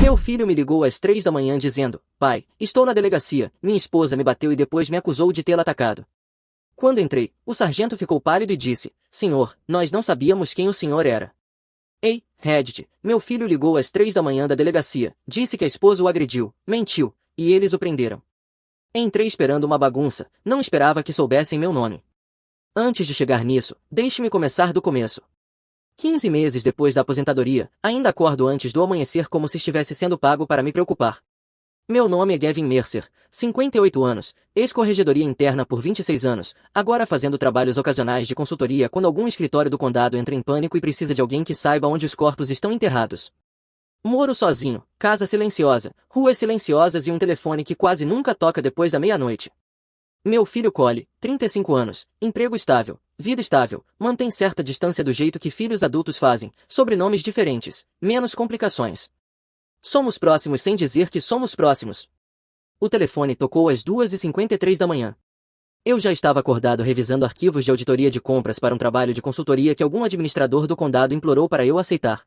Meu filho me ligou às 3 da manhã dizendo: pai, estou na delegacia, minha esposa me bateu e depois me acusou de tê-la atacado. Quando entrei, o sargento ficou pálido e disse: senhor, nós não sabíamos quem o senhor era. Ei, Reddit, meu filho ligou às 3 da manhã da delegacia, disse que a esposa o agrediu, mentiu, e eles o prenderam. Entrei esperando uma bagunça, não esperava que soubessem meu nome. Antes de chegar nisso, deixe-me começar do começo. 15 meses depois da aposentadoria, ainda acordo antes do amanhecer como se estivesse sendo pago para me preocupar. Meu nome é Gavin Mercer, 58 anos, ex-corregedoria interna por 26 anos, agora fazendo trabalhos ocasionais de consultoria quando algum escritório do condado entra em pânico e precisa de alguém que saiba onde os corpos estão enterrados. Moro sozinho, casa silenciosa, ruas silenciosas e um telefone que quase nunca toca depois da meia-noite. Meu filho Cole, 35 anos, emprego estável, vida estável, mantém certa distância do jeito que filhos adultos fazem, sobrenomes diferentes, menos complicações. Somos próximos sem dizer que somos próximos. O telefone tocou às 2h53 da manhã. Eu já estava acordado revisando arquivos de auditoria de compras para um trabalho de consultoria que algum administrador do condado implorou para eu aceitar.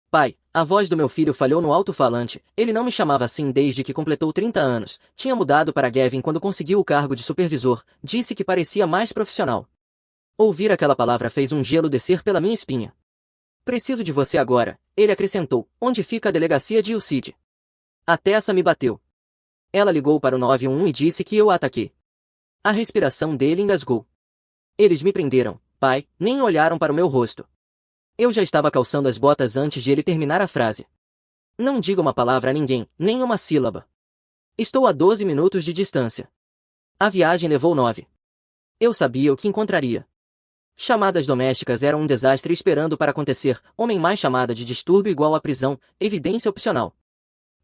Pai, a voz do meu filho falhou no alto-falante, ele não me chamava assim desde que completou 30 anos, tinha mudado para Gavin quando conseguiu o cargo de supervisor, disse que parecia mais profissional. Ouvir aquela palavra fez um gelo descer pela minha espinha. Preciso de você agora, ele acrescentou, onde fica a delegacia de Ucid. A Tessa me bateu. Ela ligou para o 911 e disse que eu a ataquei. A respiração dele engasgou. Eles me prenderam, pai, nem olharam para o meu rosto. Eu já estava calçando as botas antes de ele terminar a frase. Não diga uma palavra a ninguém, nem uma sílaba. Estou a 12 minutos de distância. A viagem levou 9. Eu sabia o que encontraria. Chamadas domésticas eram um desastre esperando para acontecer, homem mais chamada de distúrbio igual à prisão, evidência opcional.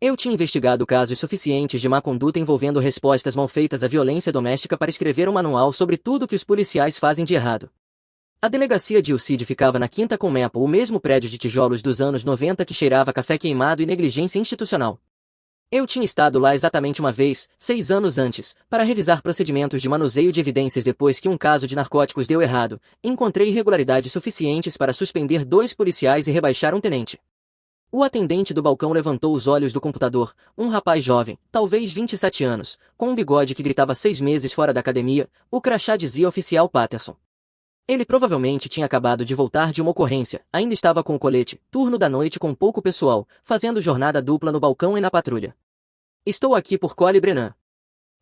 Eu tinha investigado casos suficientes de má conduta envolvendo respostas mal feitas à violência doméstica para escrever um manual sobre tudo que os policiais fazem de errado. A delegacia de Ucid ficava na Quinta com Maple, o mesmo prédio de tijolos dos anos 90 que cheirava café queimado e negligência institucional. Eu tinha estado lá exatamente uma vez, 6 anos antes, para revisar procedimentos de manuseio de evidências depois que um caso de narcóticos deu errado. Encontrei irregularidades suficientes para suspender 2 policiais e rebaixar um tenente. O atendente do balcão levantou os olhos do computador, um rapaz jovem, talvez 27 anos, com um bigode que gritava 6 meses fora da academia, o crachá dizia Oficial Patterson. Ele provavelmente tinha acabado de voltar de uma ocorrência, ainda estava com o colete, turno da noite com pouco pessoal, fazendo jornada dupla no balcão e na patrulha. Estou aqui por Cole Brennan.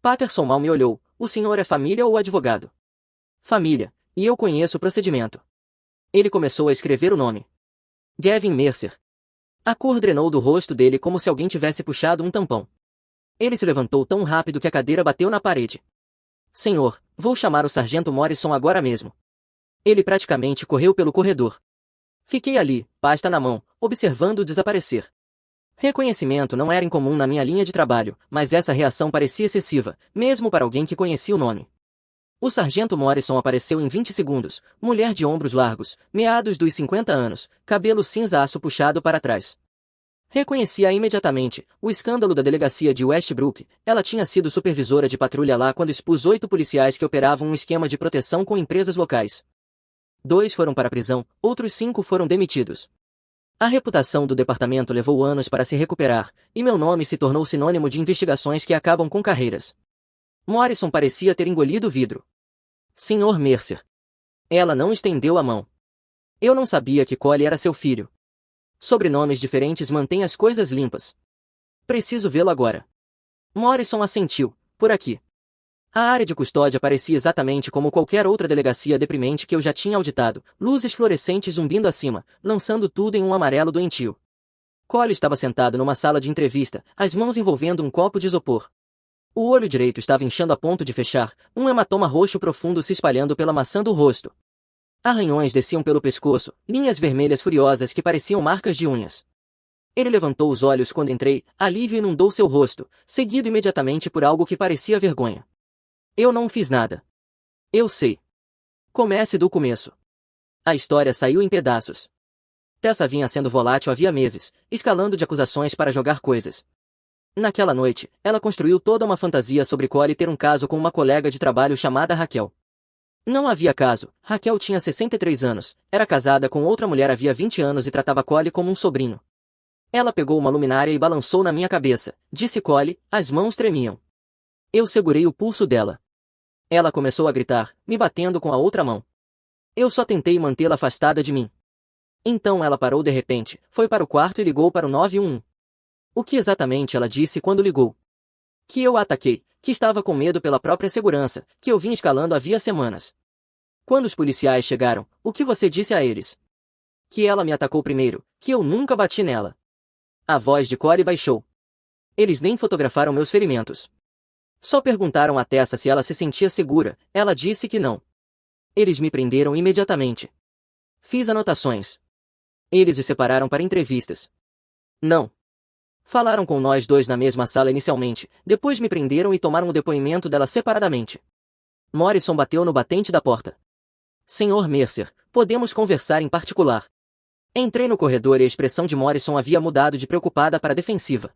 Patterson mal me olhou, o senhor é família ou advogado? Família, e eu conheço o procedimento. Ele começou a escrever o nome. Gavin Mercer. A cor drenou do rosto dele como se alguém tivesse puxado um tampão. Ele se levantou tão rápido que a cadeira bateu na parede. Senhor, vou chamar o sargento Morrison agora mesmo. Ele praticamente correu pelo corredor. Fiquei ali, pasta na mão, observando-o desaparecer. Reconhecimento não era incomum na minha linha de trabalho, mas essa reação parecia excessiva, mesmo para alguém que conhecia o nome. O sargento Morrison apareceu em 20 segundos, mulher de ombros largos, meados dos 50 anos, cabelo cinza-aço puxado para trás. Reconhecia imediatamente, o escândalo da delegacia de Westbrook, ela tinha sido supervisora de patrulha lá quando expus 8 policiais que operavam um esquema de proteção com empresas locais. 2 foram para a prisão, outros 5 foram demitidos. A reputação do departamento levou anos para se recuperar, e meu nome se tornou sinônimo de investigações que acabam com carreiras. Morrison parecia ter engolido o vidro. Sr. Mercer. Ela não estendeu a mão. Eu não sabia que Cole era seu filho. Sobrenomes diferentes mantêm as coisas limpas. Preciso vê-lo agora. Morrison assentiu, por aqui. A área de custódia parecia exatamente como qualquer outra delegacia deprimente que eu já tinha auditado, luzes fluorescentes zumbindo acima, lançando tudo em um amarelo doentio. Cole estava sentado numa sala de entrevista, as mãos envolvendo um copo de isopor. O olho direito estava inchando a ponto de fechar, um hematoma roxo profundo se espalhando pela maçã do rosto. Arranhões desciam pelo pescoço, linhas vermelhas furiosas que pareciam marcas de unhas. Ele levantou os olhos quando entrei, alívio inundou seu rosto, seguido imediatamente por algo que parecia vergonha. Eu não fiz nada. Eu sei. Comece do começo. A história saiu em pedaços. Tessa vinha sendo volátil havia meses, escalando de acusações para jogar coisas. Naquela noite, ela construiu toda uma fantasia sobre Cole ter um caso com uma colega de trabalho chamada Raquel. Não havia caso, Raquel tinha 63 anos, era casada com outra mulher havia 20 anos e tratava Cole como um sobrinho. Ela pegou uma luminária e balançou na minha cabeça, disse Collie, as mãos tremiam. Eu segurei o pulso dela. Ela começou a gritar, me batendo com a outra mão. Eu só tentei mantê-la afastada de mim. Então ela parou de repente, foi para o quarto e ligou para o 911. O que exatamente ela disse quando ligou? Que eu a ataquei, que estava com medo pela própria segurança, que eu vinha escalando havia semanas. Quando os policiais chegaram, o que você disse a eles? Que ela me atacou primeiro, que eu nunca bati nela. A voz de Collie baixou. Eles nem fotografaram meus ferimentos. Só perguntaram a Tessa se ela se sentia segura, ela disse que não. Eles me prenderam imediatamente. Fiz anotações. Eles os separaram para entrevistas. Não. Falaram com nós dois na mesma sala inicialmente, depois me prenderam e tomaram o depoimento dela separadamente. Morrison bateu no batente da porta. Senhor Mercer, podemos conversar em particular. Entrei no corredor e a expressão de Morrison havia mudado de preocupada para defensiva.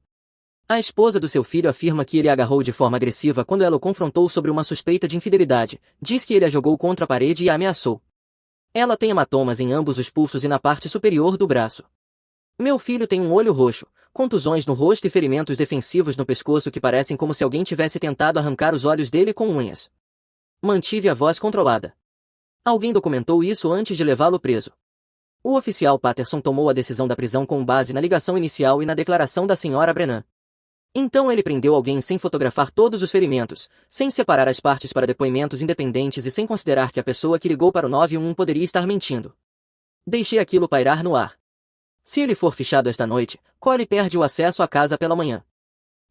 A esposa do seu filho afirma que ele a agarrou de forma agressiva quando ela o confrontou sobre uma suspeita de infidelidade, diz que ele a jogou contra a parede e a ameaçou. Ela tem hematomas em ambos os pulsos e na parte superior do braço. Meu filho tem um olho roxo, contusões no rosto e ferimentos defensivos no pescoço que parecem como se alguém tivesse tentado arrancar os olhos dele com unhas. Mantive a voz controlada. Alguém documentou isso antes de levá-lo preso. O oficial Patterson tomou a decisão da prisão com base na ligação inicial e na declaração da senhora Brennan. Então ele prendeu alguém sem fotografar todos os ferimentos, sem separar as partes para depoimentos independentes e sem considerar que a pessoa que ligou para o 911 poderia estar mentindo. Deixei aquilo pairar no ar. Se ele for fichado esta noite, Collie perde o acesso à casa pela manhã.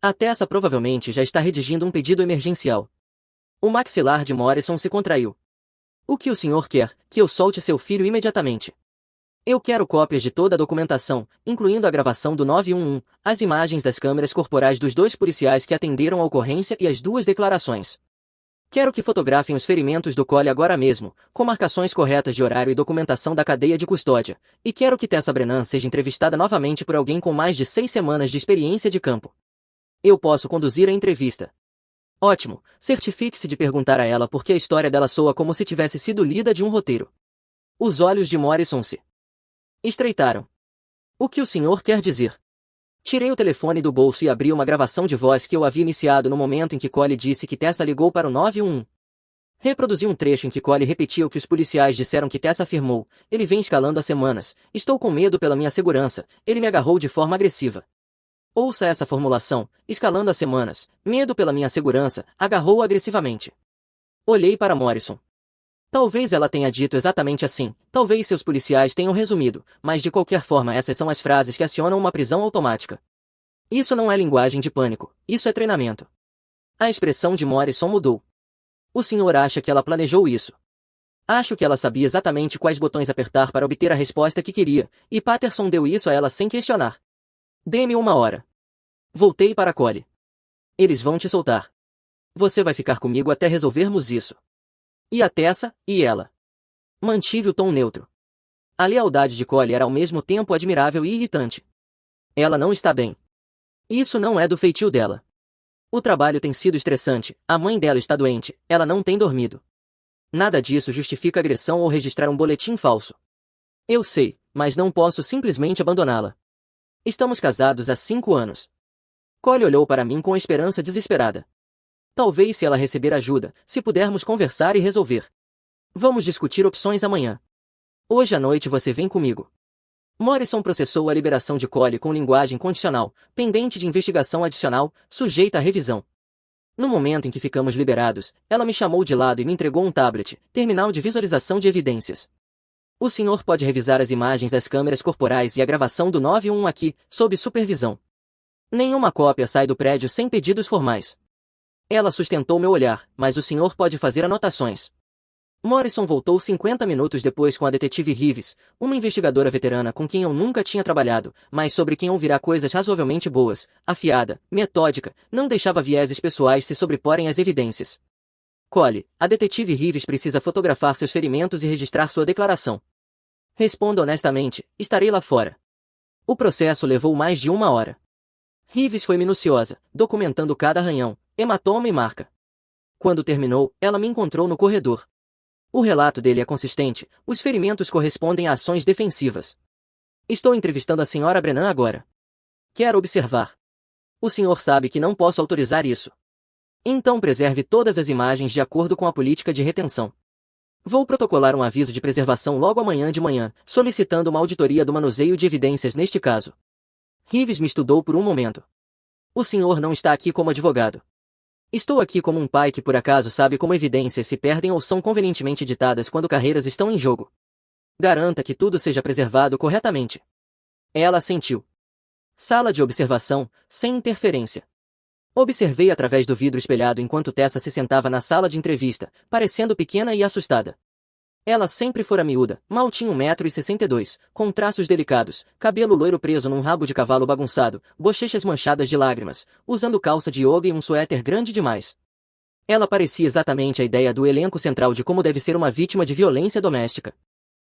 A Tessa provavelmente já está redigindo um pedido emergencial. O maxilar de Morrison se contraiu. O que o senhor quer? Que eu solte seu filho imediatamente. Eu quero cópias de toda a documentação, incluindo a gravação do 911, as imagens das câmeras corporais dos dois policiais que atenderam a ocorrência e as duas declarações. Quero que fotografem os ferimentos do Collie agora mesmo, com marcações corretas de horário e documentação da cadeia de custódia, e quero que Tessa Brennan seja entrevistada novamente por alguém com mais de 6 semanas de experiência de campo. Eu posso conduzir a entrevista. Ótimo, certifique-se de perguntar a ela porque a história dela soa como se tivesse sido lida de um roteiro. Os olhos de Morrison se estreitaram. O que o senhor quer dizer? Tirei o telefone do bolso e abri uma gravação de voz que eu havia iniciado no momento em que Collie disse que Tessa ligou para o 911. Reproduzi um trecho em que Collie repetia o que os policiais disseram que Tessa afirmou, ele vem escalando há semanas, estou com medo pela minha segurança, ele me agarrou de forma agressiva. Ouça essa formulação, escalando há semanas, medo pela minha segurança, agarrou agressivamente. Olhei para Morrison. Talvez ela tenha dito exatamente assim, talvez seus policiais tenham resumido, mas de qualquer forma essas são as frases que acionam uma prisão automática. Isso não é linguagem de pânico, isso é treinamento. A expressão de Morrison mudou. O senhor acha que ela planejou isso? Acho que ela sabia exatamente quais botões apertar para obter a resposta que queria, e Patterson deu isso a ela sem questionar. Dê-me 1 hora. Voltei para Collie. Eles vão te soltar. Você vai ficar comigo até resolvermos isso. E a Tessa, e ela. Mantive o tom neutro. A lealdade de Collie era ao mesmo tempo admirável e irritante. Ela não está bem. Isso não é do feitio dela. O trabalho tem sido estressante, a mãe dela está doente, ela não tem dormido. Nada disso justifica agressão ou registrar um boletim falso. Eu sei, mas não posso simplesmente abandoná-la. Estamos casados há 5 anos. Collie olhou para mim com esperança desesperada. Talvez se ela receber ajuda, se pudermos conversar e resolver. Vamos discutir opções amanhã. Hoje à noite você vem comigo. Morrison processou a liberação de Collie com linguagem condicional, pendente de investigação adicional, sujeita à revisão. No momento em que ficamos liberados, ela me chamou de lado e me entregou um tablet, terminal de visualização de evidências. O senhor pode revisar as imagens das câmeras corporais e a gravação do 911 aqui, sob supervisão. Nenhuma cópia sai do prédio sem pedidos formais. Ela sustentou meu olhar, mas o senhor pode fazer anotações. Morrison voltou 50 minutos depois com a detetive Reeves, uma investigadora veterana com quem eu nunca tinha trabalhado, mas sobre quem ouvirá coisas razoavelmente boas, afiada, metódica, não deixava vieses pessoais se sobreporem às evidências. Collie, a detetive Reeves precisa fotografar seus ferimentos e registrar sua declaração. Responda honestamente, estarei lá fora. O processo levou mais de 1 hora. Reeves foi minuciosa, documentando cada arranhão, hematoma e marca. Quando terminou, ela me encontrou no corredor. O relato dele é consistente, os ferimentos correspondem a ações defensivas. Estou entrevistando a senhora Brennan agora. Quero observar. O senhor sabe que não posso autorizar isso. Então preserve todas as imagens de acordo com a política de retenção. Vou protocolar um aviso de preservação logo amanhã de manhã, solicitando uma auditoria do manuseio de evidências neste caso. Reeves me estudou por um momento. O senhor não está aqui como advogado. Estou aqui como um pai que por acaso sabe como evidências se perdem ou são convenientemente ditadas quando carreiras estão em jogo. Garanta que tudo seja preservado corretamente. Ela assentiu. Sala de observação, sem interferência. Observei através do vidro espelhado enquanto Tessa se sentava na sala de entrevista, parecendo pequena e assustada. Ela sempre fora miúda, mal tinha 1,62 m, com traços delicados, cabelo loiro preso num rabo de cavalo bagunçado, bochechas manchadas de lágrimas, usando calça de yoga e um suéter grande demais. Ela parecia exatamente a ideia do elenco central de como deve ser uma vítima de violência doméstica.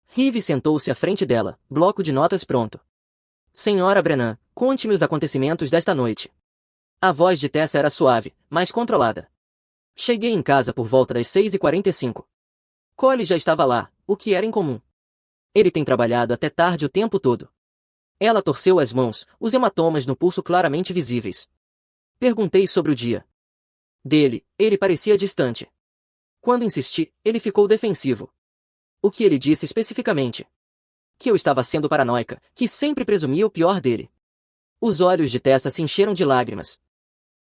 Reeves sentou-se à frente dela, bloco de notas pronto. Senhora Brennan, conte-me os acontecimentos desta noite. A voz de Tessa era suave, mas controlada. Cheguei em casa por volta das 6h45. Cole já estava lá, o que era incomum. Ele tem trabalhado até tarde o tempo todo. Ela torceu as mãos, os hematomas no pulso claramente visíveis. Perguntei sobre o dia dele, ele parecia distante. Quando insisti, ele ficou defensivo. O que ele disse especificamente? Que eu estava sendo paranoica, que sempre presumia o pior dele. Os olhos de Tessa se encheram de lágrimas.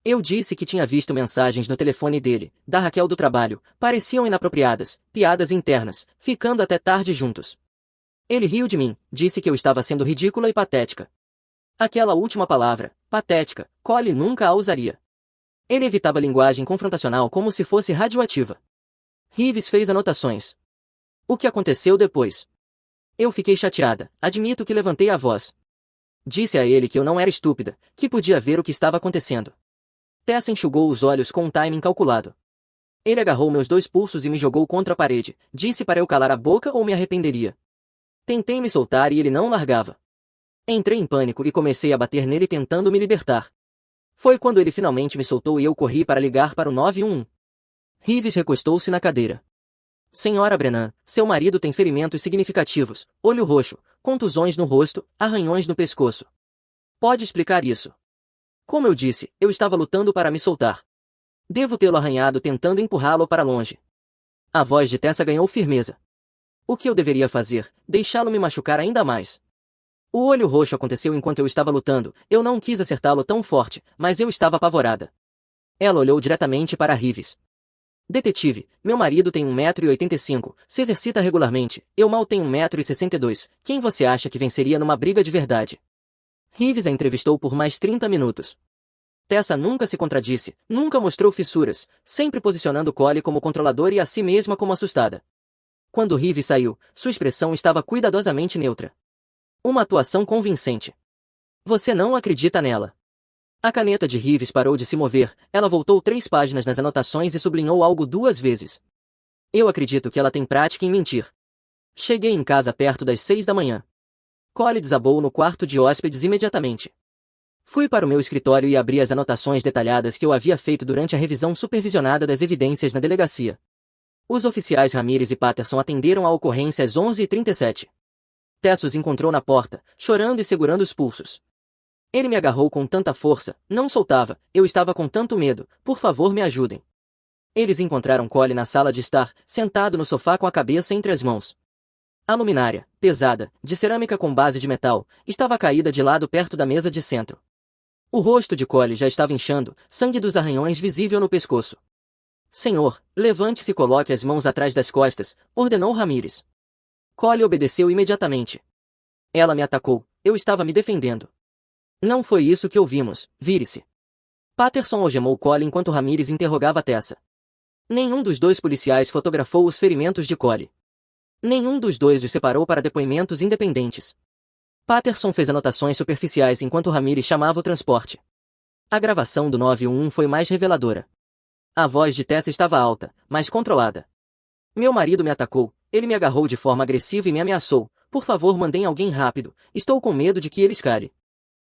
Eu disse que tinha visto mensagens no telefone dele, da Raquel do trabalho, pareciam inapropriadas, piadas internas, ficando até tarde juntos. Ele riu de mim, disse que eu estava sendo ridícula e patética. Aquela última palavra, patética, Cole nunca a usaria. Ele evitava linguagem confrontacional como se fosse radioativa. Reeves fez anotações. O que aconteceu depois? Eu fiquei chateada, admito que levantei a voz. Disse a ele que eu não era estúpida, que podia ver o que estava acontecendo. Tessa enxugou os olhos com um timing calculado. Ele agarrou meus 2 pulsos e me jogou contra a parede, disse para eu calar a boca ou me arrependeria. Tentei me soltar e ele não largava. Entrei em pânico e comecei a bater nele tentando me libertar. Foi quando ele finalmente me soltou e eu corri para ligar para o 911. Reeves recostou-se na cadeira. Senhora Brennan, seu marido tem ferimentos significativos, olho roxo, contusões no rosto, arranhões no pescoço. Pode explicar isso? Como eu disse, eu estava lutando para me soltar. Devo tê-lo arranhado tentando empurrá-lo para longe. A voz de Tessa ganhou firmeza. O que eu deveria fazer? Deixá-lo me machucar ainda mais. O olho roxo aconteceu enquanto eu estava lutando, eu não quis acertá-lo tão forte, mas eu estava apavorada. Ela olhou diretamente para Reeves. Detetive, meu marido tem 1,85 m, se exercita regularmente, eu mal tenho 1,62 m, quem você acha que venceria numa briga de verdade? Reeves a entrevistou por mais 30 minutos. Tessa nunca se contradisse, nunca mostrou fissuras, sempre posicionando Cole como controlador e a si mesma como assustada. Quando Reeves saiu, sua expressão estava cuidadosamente neutra. Uma atuação convincente. Você não acredita nela. A caneta de Reeves parou de se mover, ela voltou 3 páginas nas anotações e sublinhou algo 2 vezes. Eu acredito que ela tem prática em mentir. Cheguei em casa perto das 6 da manhã. Cole desabou no quarto de hóspedes imediatamente. Fui para o meu escritório e abri as anotações detalhadas que eu havia feito durante a revisão supervisionada das evidências na delegacia. Os oficiais Ramírez e Patterson atenderam à ocorrência às 11h37. Tessa os encontrou na porta, chorando e segurando os pulsos. Ele me agarrou com tanta força, não soltava, eu estava com tanto medo, por favor me ajudem. Eles encontraram Cole na sala de estar, sentado no sofá com a cabeça entre as mãos. A luminária, pesada, de cerâmica com base de metal, estava caída de lado perto da mesa de centro. O rosto de Cole já estava inchando, sangue dos arranhões visível no pescoço. Senhor, levante-se e coloque as mãos atrás das costas, ordenou Ramírez. Cole obedeceu imediatamente. Ela me atacou, eu estava me defendendo. Não foi isso que ouvimos, vire-se. Patterson algemou Cole enquanto Ramírez interrogava Tessa. Nenhum dos 2 policiais fotografou os ferimentos de Cole. Nenhum dos 2 os separou para depoimentos independentes. Patterson fez anotações superficiais enquanto Ramírez chamava o transporte. A gravação do 911 foi mais reveladora. A voz de Tessa estava alta, mas controlada. Meu marido me atacou, ele me agarrou de forma agressiva e me ameaçou. Por favor, mandem alguém rápido, estou com medo de que ele escale.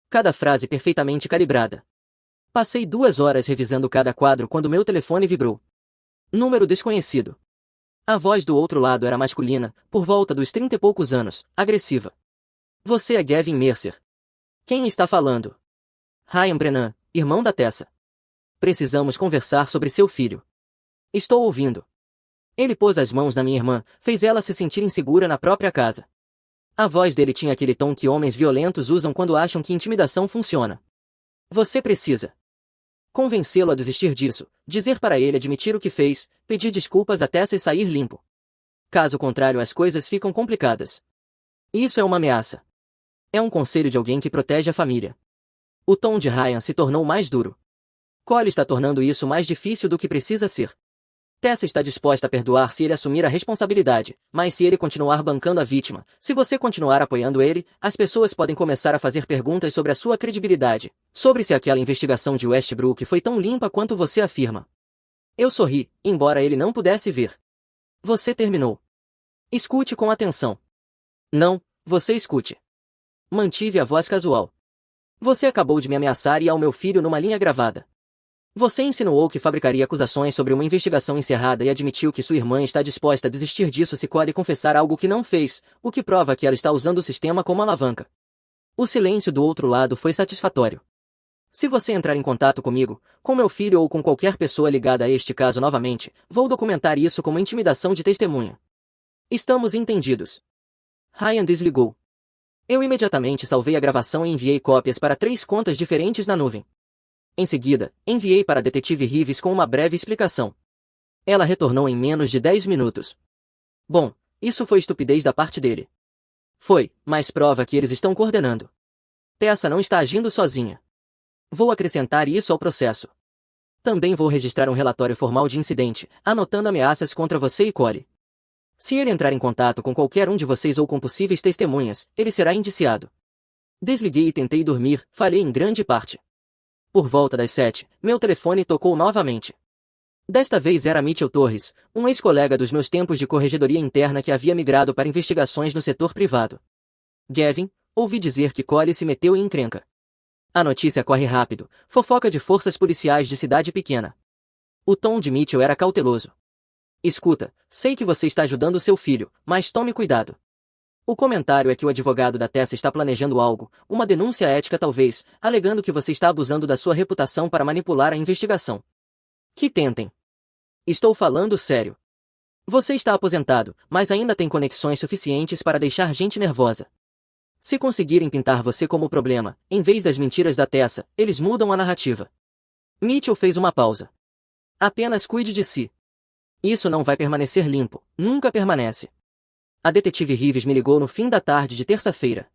Cada frase perfeitamente calibrada. Passei 2 horas revisando cada quadro quando meu telefone vibrou. Número desconhecido. A voz do outro lado era masculina, por volta dos 30 e poucos anos, agressiva. Você é Gavin Mercer. Quem está falando? Ryan Brennan, irmão da Tessa. Precisamos conversar sobre seu filho. Estou ouvindo. Ele pôs as mãos na minha irmã, fez ela se sentir insegura na própria casa. A voz dele tinha aquele tom que homens violentos usam quando acham que intimidação funciona. Você precisa convencê-lo a desistir disso, dizer para ele admitir o que fez, pedir desculpas a Tessa e sair limpo. Caso contrário, as coisas ficam complicadas. Isso é uma ameaça. É um conselho de alguém que protege a família. O tom de Ryan se tornou mais duro. Cole está tornando isso mais difícil do que precisa ser. Tessa está disposta a perdoar se ele assumir a responsabilidade, mas se ele continuar bancando a vítima, se você continuar apoiando ele, as pessoas podem começar a fazer perguntas sobre a sua credibilidade, sobre se aquela investigação de Westbrook foi tão limpa quanto você afirma. Eu sorri, embora ele não pudesse ver. Você terminou. Escute com atenção. Não, você escute. Mantive a voz casual. Você acabou de me ameaçar e ao meu filho numa linha gravada. Você insinuou que fabricaria acusações sobre uma investigação encerrada e admitiu que sua irmã está disposta a desistir disso se Cole confessar algo que não fez, o que prova que ela está usando o sistema como alavanca. O silêncio do outro lado foi satisfatório. Se você entrar em contato comigo, com meu filho ou com qualquer pessoa ligada a este caso novamente, vou documentar isso como intimidação de testemunha. Estamos entendidos. Ryan desligou. Eu imediatamente salvei a gravação e enviei cópias para 3 contas diferentes na nuvem. Em seguida, enviei para a detetive Reeves com uma breve explicação. Ela retornou em menos de 10 minutos. Bom, isso foi estupidez da parte dele. Foi, mas prova que eles estão coordenando. Tessa não está agindo sozinha. Vou acrescentar isso ao processo. Também vou registrar um relatório formal de incidente, anotando ameaças contra você e Cole. Se ele entrar em contato com qualquer um de vocês ou com possíveis testemunhas, ele será indiciado. Desliguei e tentei dormir, falhei em grande parte. Por volta das 7, meu telefone tocou novamente. Desta vez era Mitchell Torres, um ex-colega dos meus tempos de corregedoria interna que havia migrado para investigações no setor privado. Gavin, ouvi dizer que Cole se meteu em encrenca. A notícia corre rápido, fofoca de forças policiais de cidade pequena. O tom de Mitchell era cauteloso. Escuta, sei que você está ajudando seu filho, mas tome cuidado. O comentário é que o advogado da Tessa está planejando algo, uma denúncia ética talvez, alegando que você está abusando da sua reputação para manipular a investigação. Que tentem. Estou falando sério. Você está aposentado, mas ainda tem conexões suficientes para deixar gente nervosa. Se conseguirem pintar você como problema, em vez das mentiras da Tessa, eles mudam a narrativa. Mitchell fez uma pausa. Apenas cuide de si. Isso não vai permanecer limpo, nunca permanece. A detetive Reeves me ligou no fim da tarde de terça-feira.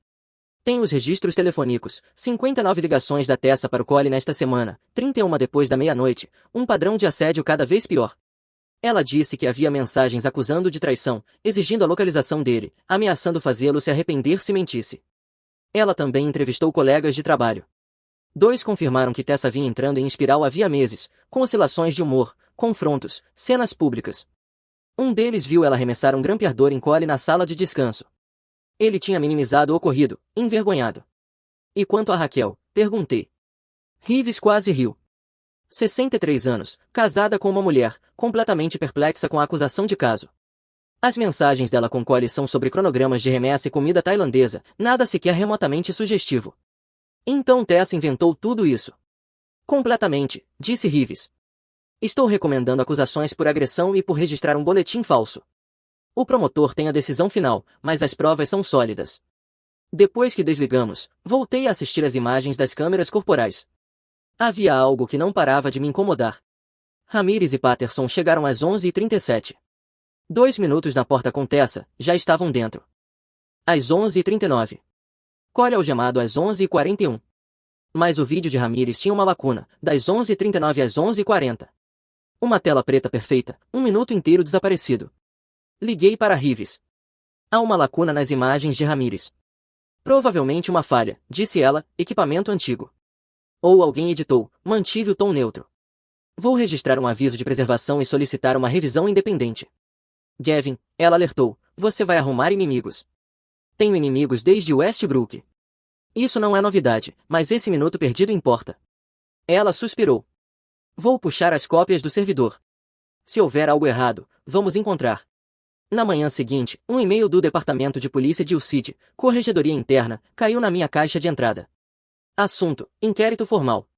Tenho os registros telefônicos, 59 ligações da Tessa para o Cole nesta semana, 31 depois da meia-noite, um padrão de assédio cada vez pior. Ela disse que havia mensagens acusando de traição, exigindo a localização dele, ameaçando fazê-lo se arrepender se mentisse. Ela também entrevistou colegas de trabalho. 2 confirmaram que Tessa vinha entrando em espiral havia meses, com oscilações de humor, confrontos, cenas públicas. Um deles viu ela arremessar um grampeador em Cole na sala de descanso. Ele tinha minimizado o ocorrido, envergonhado. E quanto a Raquel? Perguntei. Reeves quase riu. 63 anos, casada com uma mulher, completamente perplexa com a acusação de caso. As mensagens dela com Cole são sobre cronogramas de remessa e comida tailandesa, nada sequer remotamente sugestivo. Então Tessa inventou tudo isso. Completamente, disse Reeves. Estou recomendando acusações por agressão e por registrar um boletim falso. O promotor tem a decisão final, mas as provas são sólidas. Depois que desligamos, voltei a assistir às imagens das câmeras corporais. Havia algo que não parava de me incomodar. Ramirez e Patterson chegaram às 11h37. 2 minutos na porta com Tessa, já estavam dentro. Às 11h39. Cole algemado às 11h41. Mas o vídeo de Ramirez tinha uma lacuna, das 11h39 às 11h40. Uma tela preta perfeita, 1 minuto inteiro desaparecido. Liguei para Reeves. Há uma lacuna nas imagens de Ramirez. Provavelmente uma falha, disse ela, equipamento antigo. Ou alguém editou, mantive o tom neutro. Vou registrar um aviso de preservação e solicitar uma revisão independente. Gavin, ela alertou, você vai arrumar inimigos. Tenho inimigos desde Westbrook. Isso não é novidade, mas esse minuto perdido importa. Ela suspirou. Vou puxar as cópias do servidor. Se houver algo errado, vamos encontrar. Na manhã seguinte, um e-mail do Departamento de Polícia de Ucid, Corregedoria Interna, caiu na minha caixa de entrada. Assunto: inquérito formal.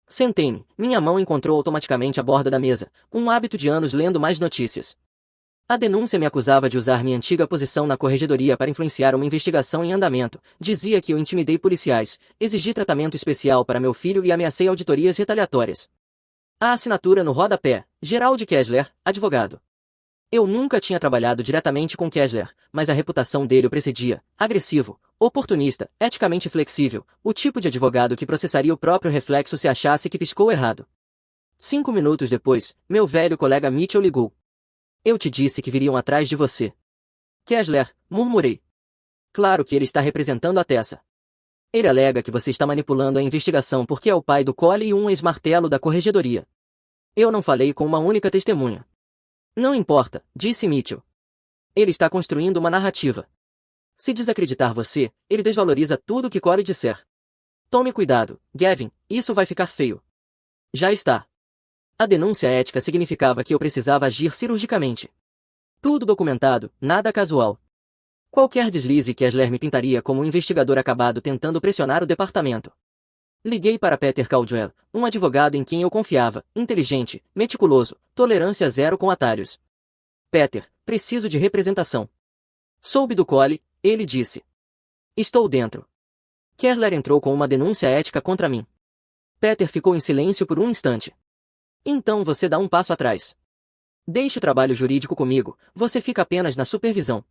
Sentei-me. Minha mão encontrou automaticamente a borda da mesa, um hábito de anos lendo mais notícias. A denúncia me acusava de usar minha antiga posição na corregedoria para influenciar uma investigação em andamento. Dizia que eu intimidei policiais, exigi tratamento especial para meu filho e ameacei auditorias retaliatórias. A assinatura no rodapé: Gerald Kessler, advogado. Eu nunca tinha trabalhado diretamente com Kessler, mas a reputação dele o precedia: agressivo, oportunista, eticamente flexível, o tipo de advogado que processaria o próprio reflexo se achasse que piscou errado. 5 minutos depois, meu velho colega Mitchell ligou. Eu te disse que viriam atrás de você. Kessler, murmurei. Claro que ele está representando a Tessa. Ele alega que você está manipulando a investigação porque é o pai do Cole e um ex-martelo da corregedoria. Eu não falei com uma única testemunha. Não importa, disse Mitchell. Ele está construindo uma narrativa. Se desacreditar você, ele desvaloriza tudo o que Cole disser. Tome cuidado, Gavin, isso vai ficar feio. Já está. A denúncia ética significava que eu precisava agir cirurgicamente. Tudo documentado, nada casual. Qualquer deslize Kessler me pintaria como um investigador acabado tentando pressionar o departamento. Liguei para Peter Caldwell, um advogado em quem eu confiava, inteligente, meticuloso, tolerância zero com atalhos. Peter, preciso de representação. Soube do Cole, ele disse. Estou dentro. Kessler entrou com uma denúncia ética contra mim. Peter ficou em silêncio por um instante. Então você dá um passo atrás. Deixe o trabalho jurídico comigo, você fica apenas na supervisão.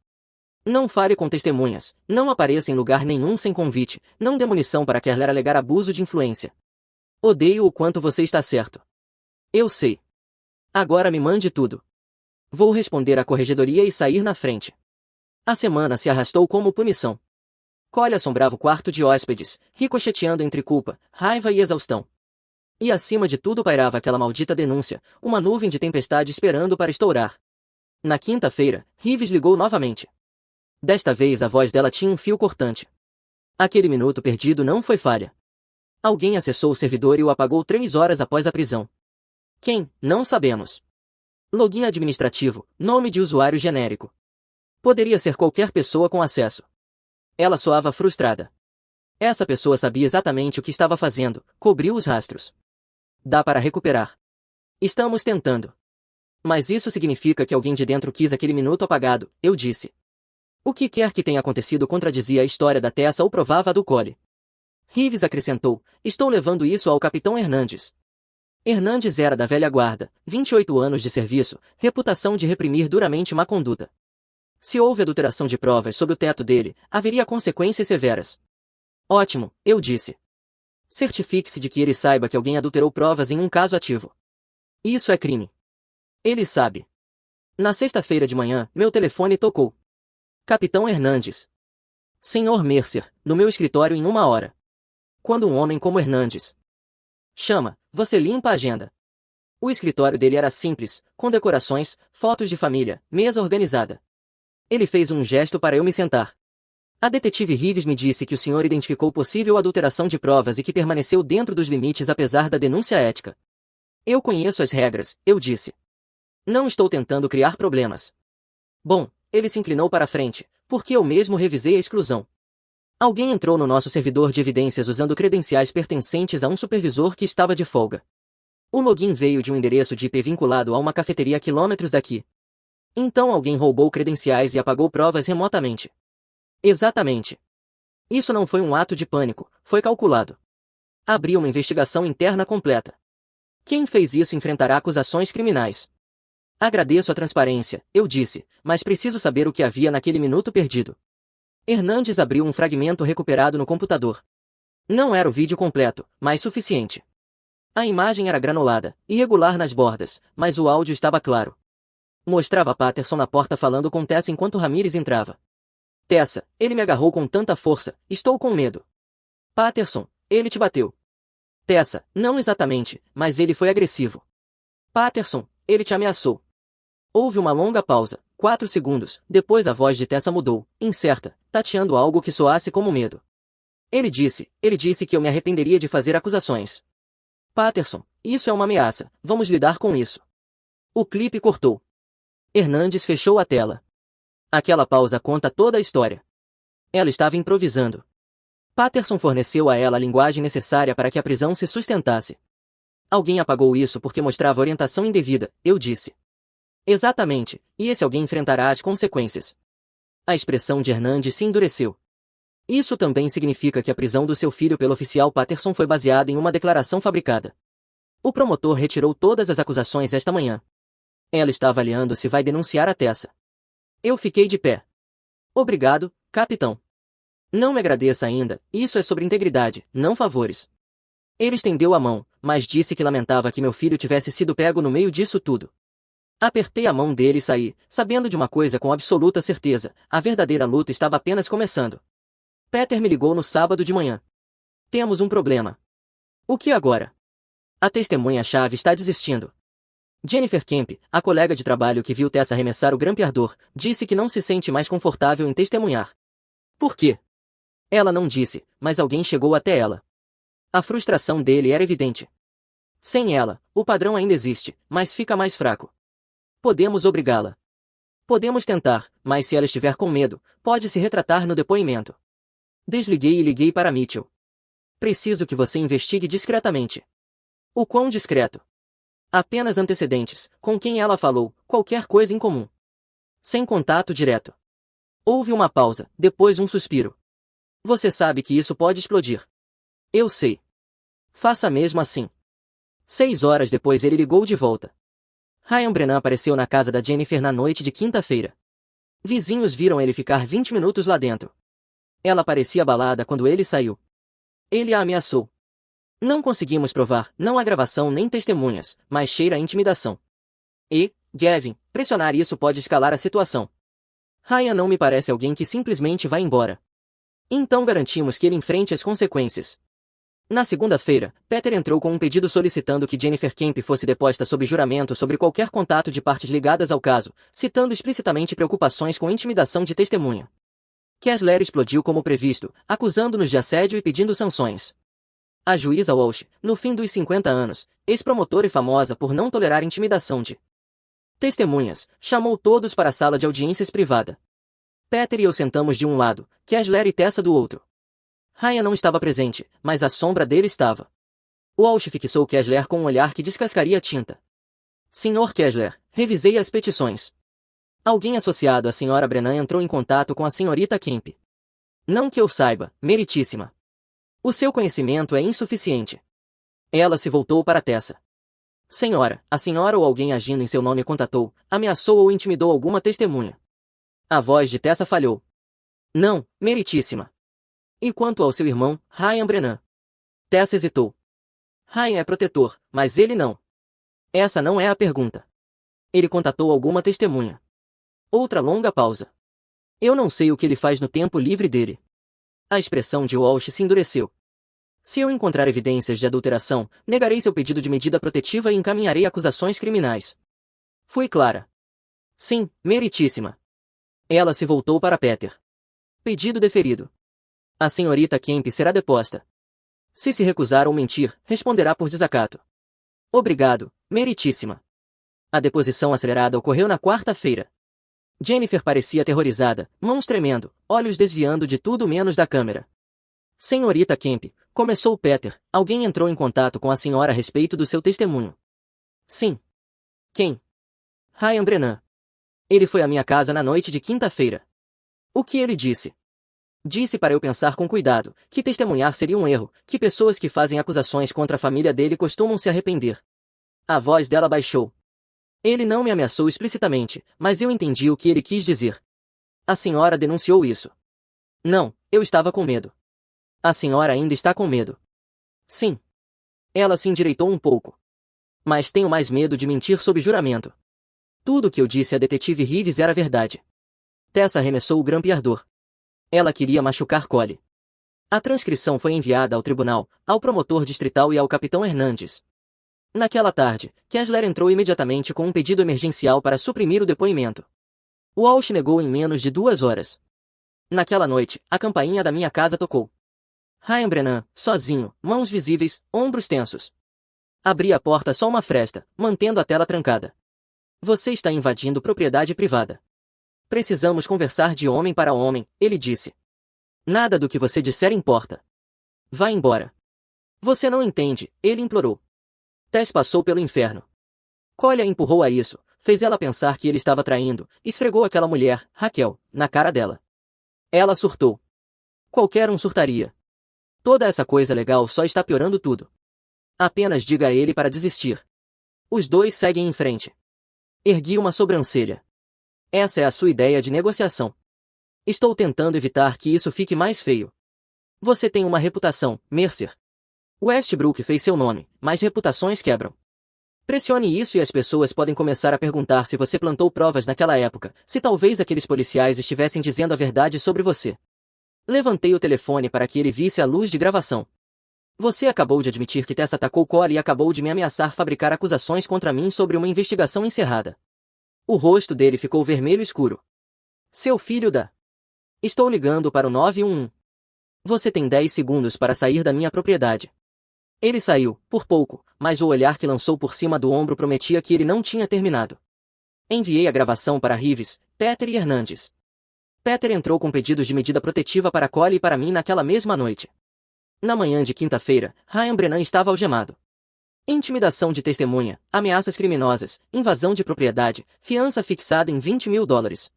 Não fale com testemunhas, não apareça em lugar nenhum sem convite, não dê munição para Kessler alegar abuso de influência. Odeio o quanto você está certo. Eu sei. Agora me mande tudo. Vou responder à corregedoria e sair na frente. A semana se arrastou como punição. Cole assombrava o quarto de hóspedes, ricocheteando entre culpa, raiva e exaustão. E acima de tudo pairava aquela maldita denúncia, uma nuvem de tempestade esperando para estourar. Na quinta-feira, Reeves ligou novamente. Desta vez a voz dela tinha um fio cortante. Aquele minuto perdido não foi falha. Alguém acessou o servidor e o apagou 3 horas após a prisão. Quem? Não sabemos. Login administrativo, nome de usuário genérico. Poderia ser qualquer pessoa com acesso. Ela soava frustrada. Essa pessoa sabia exatamente o que estava fazendo, cobriu os rastros. Dá para recuperar. Estamos tentando. Mas isso significa que alguém de dentro quis aquele minuto apagado, eu disse. O que quer que tenha acontecido contradizia a história da Tessa ou provava a do Cole. Reeves acrescentou: estou levando isso ao capitão Hernandes. Hernandes era da velha guarda, 28 anos de serviço, reputação de reprimir duramente má conduta. Se houve adulteração de provas sob o teto dele, haveria consequências severas. Ótimo, eu disse. Certifique-se de que ele saiba que alguém adulterou provas em um caso ativo. Isso é crime. Ele sabe. Na sexta-feira de manhã, meu telefone tocou. Capitão Hernandes. Senhor Mercer, no meu escritório em 1 hora. Quando um homem como Hernandes chama, você limpa a agenda. O escritório dele era simples, com decorações, fotos de família, mesa organizada. Ele fez um gesto para eu me sentar. A detetive Reeves me disse que o senhor identificou possível adulteração de provas e que permaneceu dentro dos limites apesar da denúncia ética. Eu conheço as regras, eu disse. Não estou tentando criar problemas. Bom, ele se inclinou para a frente, porque eu mesmo revisei a exclusão. Alguém entrou no nosso servidor de evidências usando credenciais pertencentes a um supervisor que estava de folga. O login veio de um endereço de IP vinculado a uma cafeteria a quilômetros daqui. Então alguém roubou credenciais e apagou provas remotamente. Exatamente. Isso não foi um ato de pânico, foi calculado. Abriu uma investigação interna completa. Quem fez isso enfrentará acusações criminais. Agradeço a transparência, eu disse, mas preciso saber o que havia naquele minuto perdido. Hernandes abriu um fragmento recuperado no computador. Não era o vídeo completo, mas suficiente. A imagem era granulada, irregular nas bordas, mas o áudio estava claro. Mostrava Patterson na porta falando com Tessa enquanto Ramírez entrava. Tessa, ele me agarrou com tanta força, estou com medo. Patterson, ele te bateu. Tessa, não exatamente, mas ele foi agressivo. Patterson, ele te ameaçou. Houve uma longa pausa, 4 segundos, depois a voz de Tessa mudou, incerta, tateando algo que soasse como medo. Ele disse que eu me arrependeria de fazer acusações. Patterson, isso é uma ameaça, vamos lidar com isso. O clipe cortou. Hernandes fechou a tela. Aquela pausa conta toda a história. Ela estava improvisando. Patterson forneceu a ela a linguagem necessária para que a prisão se sustentasse. Alguém apagou isso porque mostrava orientação indevida, eu disse. Exatamente, e esse alguém enfrentará as consequências. A expressão de Hernandes se endureceu. Isso também significa que a prisão do seu filho pelo oficial Patterson foi baseada em uma declaração fabricada. O promotor retirou todas as acusações esta manhã. Ela está avaliando se vai denunciar a Tessa. Eu fiquei de pé. Obrigado, capitão. Não me agradeça ainda, isso é sobre integridade, não favores. Ele estendeu a mão, mas disse que lamentava que meu filho tivesse sido pego no meio disso tudo. Apertei a mão dele e saí, sabendo de uma coisa com absoluta certeza, a verdadeira luta estava apenas começando. Peter me ligou no sábado de manhã. Temos um problema. O que agora? A testemunha-chave está desistindo. Jennifer Kemp, a colega de trabalho que viu Tessa arremessar o grampeador, disse que não se sente mais confortável em testemunhar. Por quê? Ela não disse, mas alguém chegou até ela. A frustração dele era evidente. Sem ela, o padrão ainda existe, mas fica mais fraco. Podemos obrigá-la. Podemos tentar, mas se ela estiver com medo, pode se retratar no depoimento. Desliguei e liguei para Mitchell. Preciso que você investigue discretamente. O quão discreto? Apenas antecedentes, com quem ela falou, qualquer coisa em comum. Sem contato direto. Houve uma pausa, depois um suspiro. Você sabe que isso pode explodir. Eu sei. Faça mesmo assim. 6 horas depois ele ligou de volta. Ryan Brennan apareceu na casa da Jennifer na noite de quinta-feira. Vizinhos viram ele ficar 20 minutos lá dentro. Ela parecia abalada quando ele saiu. Ele a ameaçou. Não conseguimos provar, não há gravação nem testemunhas, mas cheira a intimidação. E, Gavin, pressionar isso pode escalar a situação. Ryan não me parece alguém que simplesmente vai embora. Então garantimos que ele enfrente as consequências. Na segunda-feira, Peter entrou com um pedido solicitando que Jennifer Kemp fosse deposta sob juramento sobre qualquer contato de partes ligadas ao caso, citando explicitamente preocupações com intimidação de testemunha. Kessler explodiu como previsto, acusando-nos de assédio e pedindo sanções. A juíza Walsh, no fim dos 50 anos, ex-promotora e famosa por não tolerar intimidação de testemunhas, chamou todos para a sala de audiências privada. Peter e eu sentamos de um lado, Kessler e Tessa do outro. Ryan não estava presente, mas a sombra dele estava. Walsh fixou Kessler com um olhar que descascaria a tinta. Sr. Kessler, revisei as petições. Alguém associado à Sra. Brennan entrou em contato com a Srta. Kemp. Não que eu saiba, meritíssima. O seu conhecimento é insuficiente. Ela se voltou para Tessa. Senhora, a senhora ou alguém agindo em seu nome contatou, ameaçou ou intimidou alguma testemunha. A voz de Tessa falhou. Não, meritíssima. E quanto ao seu irmão, Ryan Brennan? Tessa hesitou. Ryan é protetor, mas ele não. Essa não é a pergunta. Ele contatou alguma testemunha. Outra longa pausa. Eu não sei o que ele faz no tempo livre dele. A expressão de Walsh se endureceu. Se eu encontrar evidências de adulteração, negarei seu pedido de medida protetiva e encaminharei acusações criminais. Fui clara. Sim, meritíssima. Ela se voltou para Peter. Pedido deferido. A senhorita Kemp será deposta. Se recusar ou mentir, responderá por desacato. Obrigado, meritíssima. A deposição acelerada ocorreu na quarta-feira. Jennifer parecia aterrorizada, mãos tremendo, olhos desviando de tudo menos da câmera. Senhorita Kemp, começou Peter, alguém entrou em contato com a senhora a respeito do seu testemunho. Sim. Quem? Ryan Brennan. Ele foi à minha casa na noite de quinta-feira. O que ele disse? Disse para eu pensar com cuidado, que testemunhar seria um erro, que pessoas que fazem acusações contra a família dele costumam se arrepender. A voz dela baixou. Ele não me ameaçou explicitamente, mas eu entendi o que ele quis dizer. A senhora denunciou isso. Não, eu estava com medo. A senhora ainda está com medo. Sim. Ela se endireitou um pouco. Mas tenho mais medo de mentir sob juramento. Tudo o que eu disse à detetive Reeves era verdade. Tessa arremessou o grampeador. Ela queria machucar Cole. A transcrição foi enviada ao tribunal, ao promotor distrital e ao capitão Hernandes. Naquela tarde, Kessler entrou imediatamente com um pedido emergencial para suprimir o depoimento. Walsh negou em menos de 2 horas. Naquela noite, a campainha da minha casa tocou. Ryan Brennan, sozinho, mãos visíveis, ombros tensos. Abri a porta só uma fresta, mantendo a tela trancada. Você está invadindo propriedade privada. Precisamos conversar de homem para homem, ele disse. Nada do que você disser importa. Vá embora. Você não entende, ele implorou. Tess passou pelo inferno. Collie a empurrou a isso, fez ela pensar que ele estava traindo, esfregou aquela mulher, Raquel, na cara dela. Ela surtou. Qualquer um surtaria. Toda essa coisa legal só está piorando tudo. Apenas diga a ele para desistir. Os dois seguem em frente. Ergui uma sobrancelha. Essa é a sua ideia de negociação. Estou tentando evitar que isso fique mais feio. Você tem uma reputação, Mercer. Westbrook fez seu nome, mas reputações quebram. Pressione isso e as pessoas podem começar a perguntar se você plantou provas naquela época, se talvez aqueles policiais estivessem dizendo a verdade sobre você. Levantei o telefone para que ele visse a luz de gravação. Você acabou de admitir que Tess atacou Collie e acabou de me ameaçar fabricar acusações contra mim sobre uma investigação encerrada. O rosto dele ficou vermelho escuro. Seu filho da... Estou ligando para o 911. Você tem 10 segundos para sair da minha propriedade. Ele saiu, por pouco, mas o olhar que lançou por cima do ombro prometia que ele não tinha terminado. Enviei a gravação para Reeves, Peter e Hernandes. Peter entrou com pedidos de medida protetiva para Collie e para mim naquela mesma noite. Na manhã de quinta-feira, Ryan Brennan estava algemado. Intimidação de testemunha, ameaças criminosas, invasão de propriedade, fiança fixada em $20.000.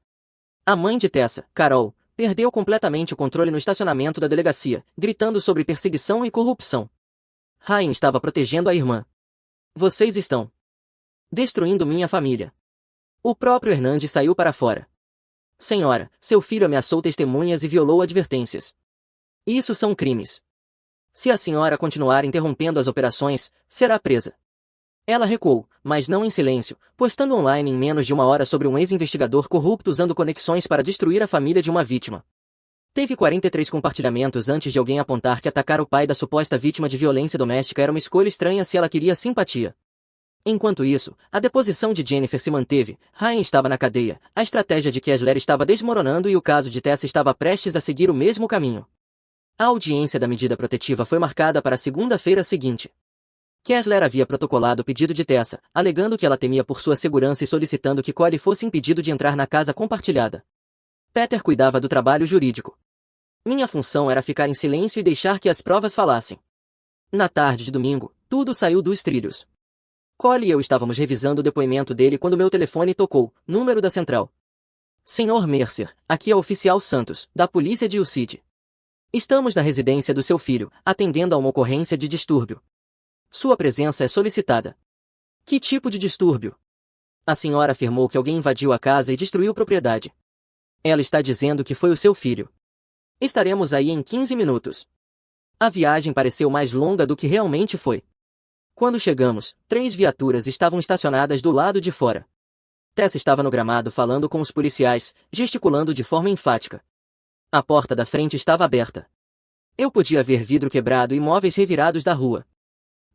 A mãe de Tessa, Carol, perdeu completamente o controle no estacionamento da delegacia, gritando sobre perseguição e corrupção. Ryan estava protegendo a irmã. Vocês estão destruindo minha família. O próprio Hernandes saiu para fora. Senhora, seu filho ameaçou testemunhas e violou advertências. Isso são crimes. Se a senhora continuar interrompendo as operações, será presa. Ela recuou, mas não em silêncio, postando online em menos de uma hora sobre um ex-investigador corrupto usando conexões para destruir a família de uma vítima. Teve 43 compartilhamentos antes de alguém apontar que atacar o pai da suposta vítima de violência doméstica era uma escolha estranha se ela queria simpatia. Enquanto isso, a deposição de Jennifer se manteve, Ryan estava na cadeia, a estratégia de Kessler estava desmoronando e o caso de Tessa estava prestes a seguir o mesmo caminho. A audiência da medida protetiva foi marcada para a segunda-feira seguinte. Kessler havia protocolado o pedido de Tessa, alegando que ela temia por sua segurança e solicitando que Collie fosse impedido de entrar na casa compartilhada. Peter cuidava do trabalho jurídico. Minha função era ficar em silêncio e deixar que as provas falassem. Na tarde de domingo, tudo saiu dos trilhos. Collie e eu estávamos revisando o depoimento dele quando meu telefone tocou, número da central. Senhor Mercer, aqui é o oficial Santos, da polícia de Ucid. Estamos na residência do seu filho, atendendo a uma ocorrência de distúrbio. Sua presença é solicitada. Que tipo de distúrbio? A senhora afirmou que alguém invadiu a casa e destruiu propriedade. Ela está dizendo que foi o seu filho. Estaremos aí em 15 minutos. A viagem pareceu mais longa do que realmente foi. Quando chegamos, 3 viaturas estavam estacionadas do lado de fora. Tessa estava no gramado falando com os policiais, gesticulando de forma enfática. A porta da frente estava aberta. Eu podia ver vidro quebrado e móveis revirados da rua.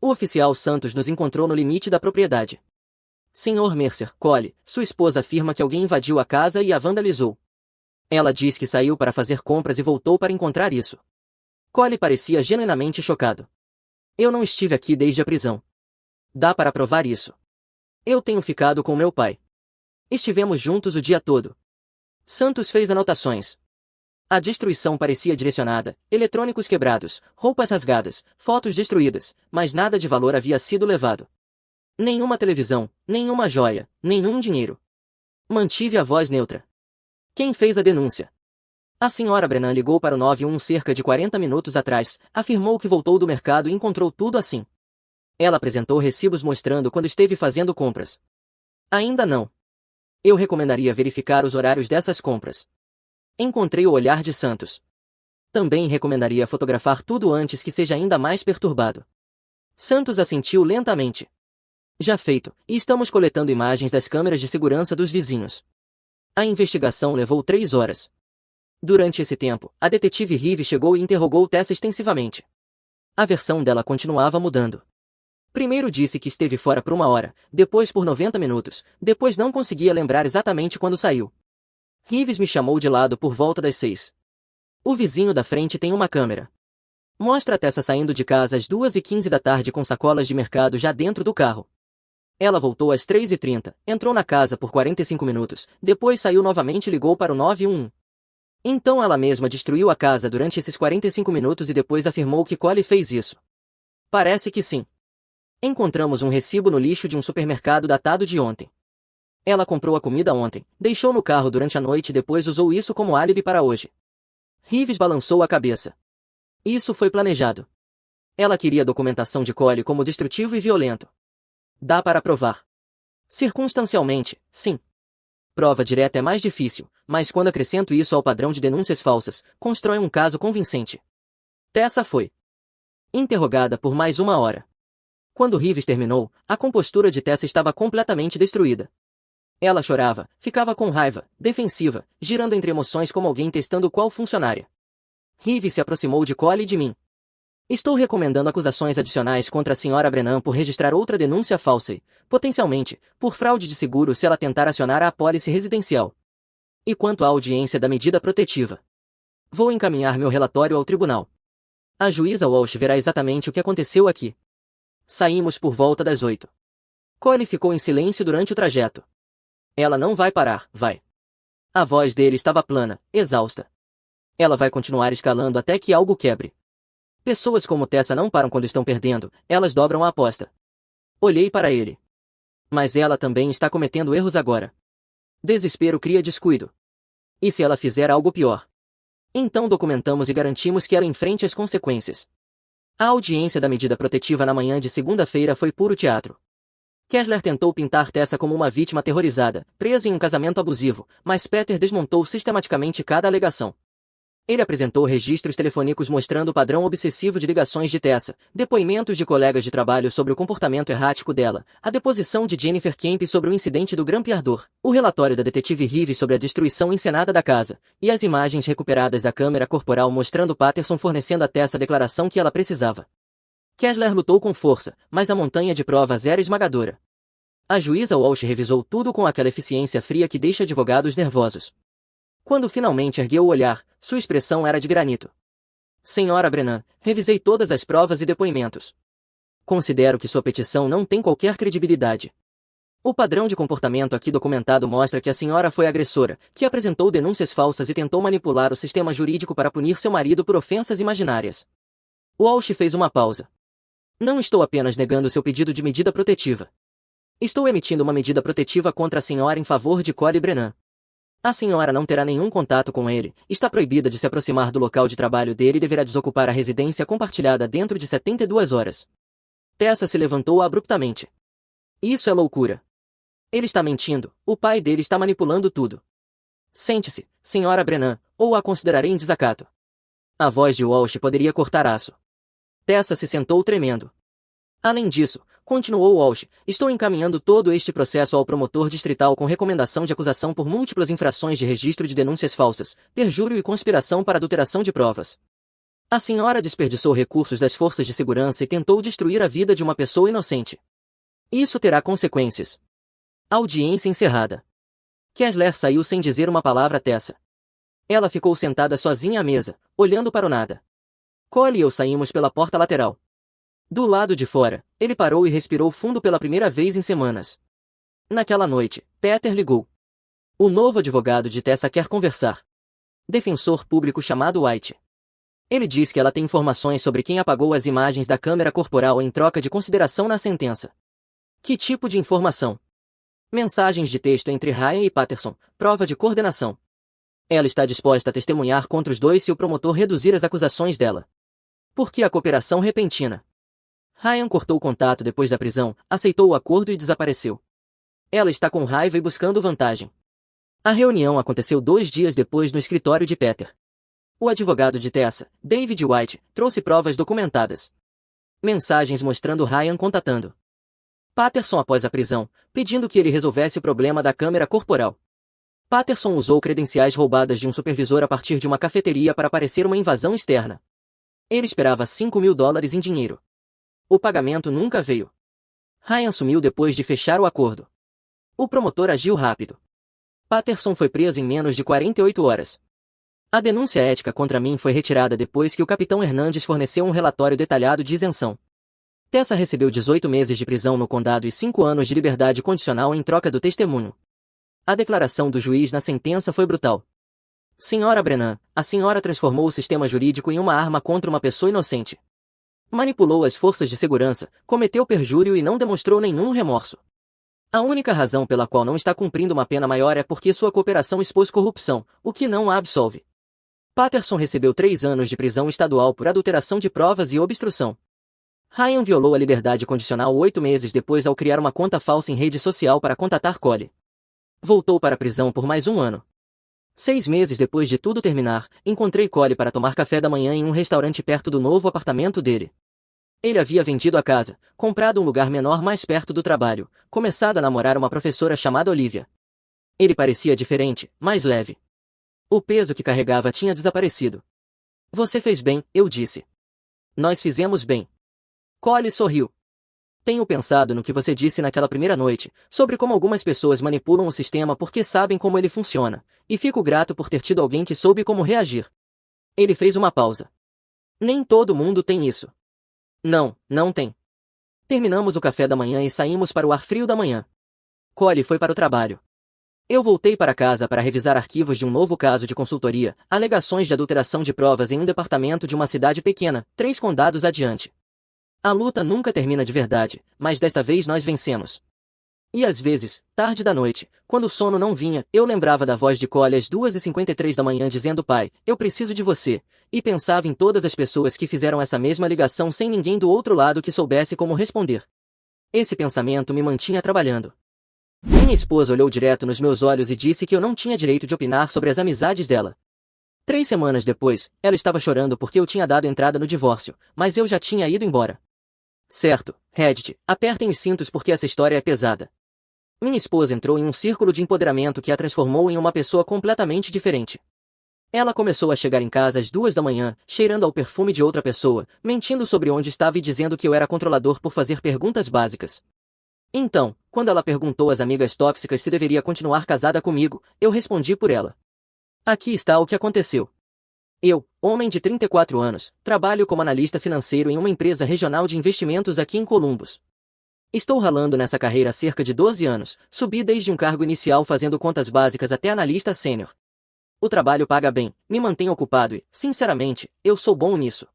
O oficial Santos nos encontrou no limite da propriedade. Senhor Mercer, Collie, sua esposa afirma que alguém invadiu a casa e a vandalizou. Ela diz que saiu para fazer compras e voltou para encontrar isso. Collie parecia genuinamente chocado. Eu não estive aqui desde a prisão. Dá para provar isso. Eu tenho ficado com meu pai. Estivemos juntos o dia todo. Santos fez anotações. A destruição parecia direcionada, eletrônicos quebrados, roupas rasgadas, fotos destruídas, mas nada de valor havia sido levado. Nenhuma televisão, nenhuma joia, nenhum dinheiro. Mantive a voz neutra. Quem fez a denúncia? A senhora Brennan ligou para o 911 cerca de 40 minutos atrás, afirmou que voltou do mercado e encontrou tudo assim. Ela apresentou recibos mostrando quando esteve fazendo compras. Ainda não. Eu recomendaria verificar os horários dessas compras. Encontrei o olhar de Santos. Também recomendaria fotografar tudo antes que seja ainda mais perturbado. Santos assentiu lentamente. Já feito, e estamos coletando imagens das câmeras de segurança dos vizinhos. A investigação levou 3 horas. Durante esse tempo, a detetive Rive chegou e interrogou Tessa extensivamente. A versão dela continuava mudando. Primeiro disse que esteve fora por 1 hora, depois por 90 minutos, depois não conseguia lembrar exatamente quando saiu. Rives me chamou de lado por volta das 6. O vizinho da frente tem uma câmera. Mostra a Tessa saindo de casa às 2h15 da tarde com sacolas de mercado já dentro do carro. Ela voltou às 3h30, entrou na casa por 45 minutos, depois saiu novamente e ligou para o 911. Então ela mesma destruiu a casa durante esses 45 minutos e depois afirmou que Cole fez isso. Parece que sim. Encontramos um recibo no lixo de um supermercado datado de ontem. Ela comprou a comida ontem, deixou no carro durante a noite e depois usou isso como álibi para hoje. Reeves balançou a cabeça. Isso foi planejado. Ela queria documentação de Cole como destrutivo e violento. Dá para provar. Circunstancialmente, sim. Prova direta é mais difícil, mas quando acrescento isso ao padrão de denúncias falsas, constrói um caso convincente. Tessa foi interrogada por mais 1 hora. Quando Reeves terminou, a compostura de Tessa estava completamente destruída. Ela chorava, ficava com raiva, defensiva, girando entre emoções como alguém testando qual funcionária. Reeves se aproximou de Cole e de mim. Estou recomendando acusações adicionais contra a Sra. Brennan por registrar outra denúncia falsa e, potencialmente, por fraude de seguro se ela tentar acionar a apólice residencial. E quanto à audiência da medida protetiva? Vou encaminhar meu relatório ao tribunal. A juíza Walsh verá exatamente o que aconteceu aqui. Saímos por volta das 8. Cole ficou em silêncio durante o trajeto. Ela não vai parar, vai. A voz dele estava plana, exausta. Ela vai continuar escalando até que algo quebre. Pessoas como Tessa não param quando estão perdendo, elas dobram a aposta. Olhei para ele. Mas ela também está cometendo erros agora. Desespero cria descuido. E se ela fizer algo pior? Então documentamos e garantimos que ela enfrente as consequências. A audiência da medida protetiva na manhã de segunda-feira foi puro teatro. Kessler tentou pintar Tessa como uma vítima aterrorizada, presa em um casamento abusivo, mas Peter desmontou sistematicamente cada alegação. Ele apresentou registros telefônicos mostrando o padrão obsessivo de ligações de Tessa, depoimentos de colegas de trabalho sobre o comportamento errático dela, a deposição de Jennifer Kemp sobre o incidente do grampeador, o relatório da detetive Reeves sobre a destruição encenada da casa, e as imagens recuperadas da câmera corporal mostrando Patterson fornecendo a Tessa a declaração que ela precisava. Kessler lutou com força, mas a montanha de provas era esmagadora. A juíza Walsh revisou tudo com aquela eficiência fria que deixa advogados nervosos. Quando finalmente ergueu o olhar, sua expressão era de granito. Sra. Brennan, revisei todas as provas e depoimentos. Considero que sua petição não tem qualquer credibilidade. O padrão de comportamento aqui documentado mostra que a senhora foi agressora, que apresentou denúncias falsas e tentou manipular o sistema jurídico para punir seu marido por ofensas imaginárias. Walsh fez uma pausa. Não estou apenas negando seu pedido de medida protetiva. Estou emitindo uma medida protetiva contra a senhora em favor de Cole Brennan. A senhora não terá nenhum contato com ele, está proibida de se aproximar do local de trabalho dele e deverá desocupar a residência compartilhada dentro de 72 horas. Tessa se levantou abruptamente. Isso é loucura. Ele está mentindo, o pai dele está manipulando tudo. Sente-se, Sra. Brennan, ou a considerarei em desacato. A voz de Walsh poderia cortar aço. Tessa se sentou tremendo. Além disso, continuou Walsh, estou encaminhando todo este processo ao promotor distrital com recomendação de acusação por múltiplas infrações de registro de denúncias falsas, perjúrio e conspiração para adulteração de provas. A senhora desperdiçou recursos das forças de segurança e tentou destruir a vida de uma pessoa inocente. Isso terá consequências. Audiência encerrada. Kessler saiu sem dizer uma palavra a Tessa. Ela ficou sentada sozinha à mesa, olhando para o nada. Cole e eu saímos pela porta lateral. Do lado de fora, ele parou e respirou fundo pela primeira vez em semanas. Naquela noite, Peter ligou. O novo advogado de Tessa quer conversar. Defensor público chamado White. Ele diz que ela tem informações sobre quem apagou as imagens da câmera corporal em troca de consideração na sentença. Que tipo de informação? Mensagens de texto entre Ryan e Patterson, prova de coordenação. Ela está disposta a testemunhar contra os dois se o promotor reduzir as acusações dela. Por que a cooperação repentina? Ryan cortou o contato depois da prisão, aceitou o acordo e desapareceu. Ela está com raiva e buscando vantagem. A reunião aconteceu 2 dias depois no escritório de Peter. O advogado de Tessa, David White, trouxe provas documentadas. Mensagens mostrando Ryan contatando Patterson após a prisão, pedindo que ele resolvesse o problema da câmera corporal. Patterson usou credenciais roubadas de um supervisor a partir de uma cafeteria para parecer uma invasão externa. Ele esperava $5.000 em dinheiro. O pagamento nunca veio. Ryan sumiu depois de fechar o acordo. O promotor agiu rápido. Patterson foi preso em menos de 48 horas. A denúncia ética contra mim foi retirada depois que o capitão Hernandes forneceu um relatório detalhado de isenção. Tessa recebeu 18 meses de prisão no condado e 5 anos de liberdade condicional em troca do testemunho. A declaração do juiz na sentença foi brutal. Senhora Brennan, a senhora transformou o sistema jurídico em uma arma contra uma pessoa inocente. Manipulou as forças de segurança, cometeu perjúrio e não demonstrou nenhum remorso. A única razão pela qual não está cumprindo uma pena maior é porque sua cooperação expôs corrupção, o que não a absolve. Patterson recebeu 3 anos de prisão estadual por adulteração de provas e obstrução. Ryan violou a liberdade condicional 8 meses depois ao criar uma conta falsa em rede social para contatar Cole. Voltou para a prisão por mais 1 ano. 6 meses depois de tudo terminar, encontrei Cole para tomar café da manhã em um restaurante perto do novo apartamento dele. Ele havia vendido a casa, comprado um lugar menor mais perto do trabalho, começado a namorar uma professora chamada Olivia. Ele parecia diferente, mais leve. O peso que carregava tinha desaparecido. Você fez bem, eu disse. Nós fizemos bem. Cole sorriu. Tenho pensado no que você disse naquela primeira noite, sobre como algumas pessoas manipulam o sistema porque sabem como ele funciona, e fico grato por ter tido alguém que soube como reagir. Ele fez uma pausa. Nem todo mundo tem isso. Não, não tem. Terminamos o café da manhã e saímos para o ar frio da manhã. Cole foi para o trabalho. Eu voltei para casa para revisar arquivos de um novo caso de consultoria, alegações de adulteração de provas em um departamento de uma cidade pequena, 3 condados adiante. A luta nunca termina de verdade, mas desta vez nós vencemos. E às vezes, tarde da noite, quando o sono não vinha, eu lembrava da voz de Cole às 2h53 da manhã dizendo: pai, eu preciso de você, e pensava em todas as pessoas que fizeram essa mesma ligação sem ninguém do outro lado que soubesse como responder. Esse pensamento me mantinha trabalhando. Minha esposa olhou direto nos meus olhos e disse que eu não tinha direito de opinar sobre as amizades dela. 3 semanas depois, ela estava chorando porque eu tinha dado entrada no divórcio, mas eu já tinha ido embora. Certo, Reddit, apertem os cintos porque essa história é pesada. Minha esposa entrou em um círculo de empoderamento que a transformou em uma pessoa completamente diferente. Ela começou a chegar em casa às 2 da manhã, cheirando ao perfume de outra pessoa, mentindo sobre onde estava e dizendo que eu era controlador por fazer perguntas básicas. Então, quando ela perguntou às amigas tóxicas se deveria continuar casada comigo, eu respondi por ela. Aqui está o que aconteceu. Eu, homem de 34 anos, trabalho como analista financeiro em uma empresa regional de investimentos aqui em Columbus. Estou ralando nessa carreira há cerca de 12 anos, subi desde um cargo inicial fazendo contas básicas até analista sênior. O trabalho paga bem, me mantém ocupado e, sinceramente, eu sou bom nisso.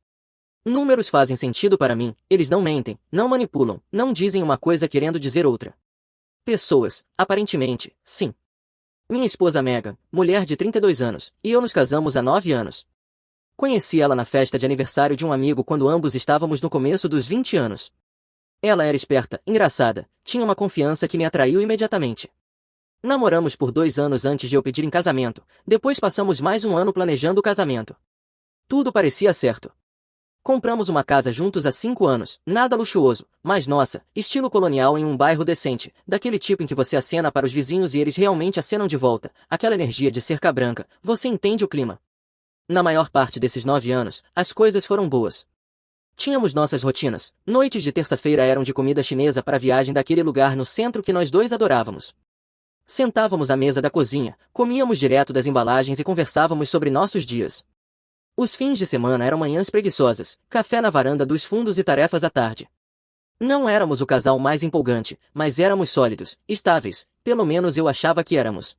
Números fazem sentido para mim, eles não mentem, não manipulam, não dizem uma coisa querendo dizer outra. Pessoas, aparentemente, sim. Minha esposa Megan, mulher de 32 anos, e eu nos casamos há 9 anos. Conheci ela na festa de aniversário de um amigo quando ambos estávamos no começo dos 20 anos. Ela era esperta, engraçada, tinha uma confiança que me atraiu imediatamente. Namoramos por 2 anos antes de eu pedir em casamento, depois passamos mais 1 ano planejando o casamento. Tudo parecia certo. Compramos uma casa juntos há 5 anos, nada luxuoso, mas nossa, estilo colonial em um bairro decente, daquele tipo em que você acena para os vizinhos e eles realmente acenam de volta, aquela energia de cerca branca, você entende o clima. Na maior parte desses 9 anos, as coisas foram boas. Tínhamos nossas rotinas, noites de terça-feira eram de comida chinesa para a viagem daquele lugar no centro que nós dois adorávamos. Sentávamos à mesa da cozinha, comíamos direto das embalagens e conversávamos sobre nossos dias. Os fins de semana eram manhãs preguiçosas, café na varanda dos fundos e tarefas à tarde. Não éramos o casal mais empolgante, mas éramos sólidos, estáveis, pelo menos eu achava que éramos.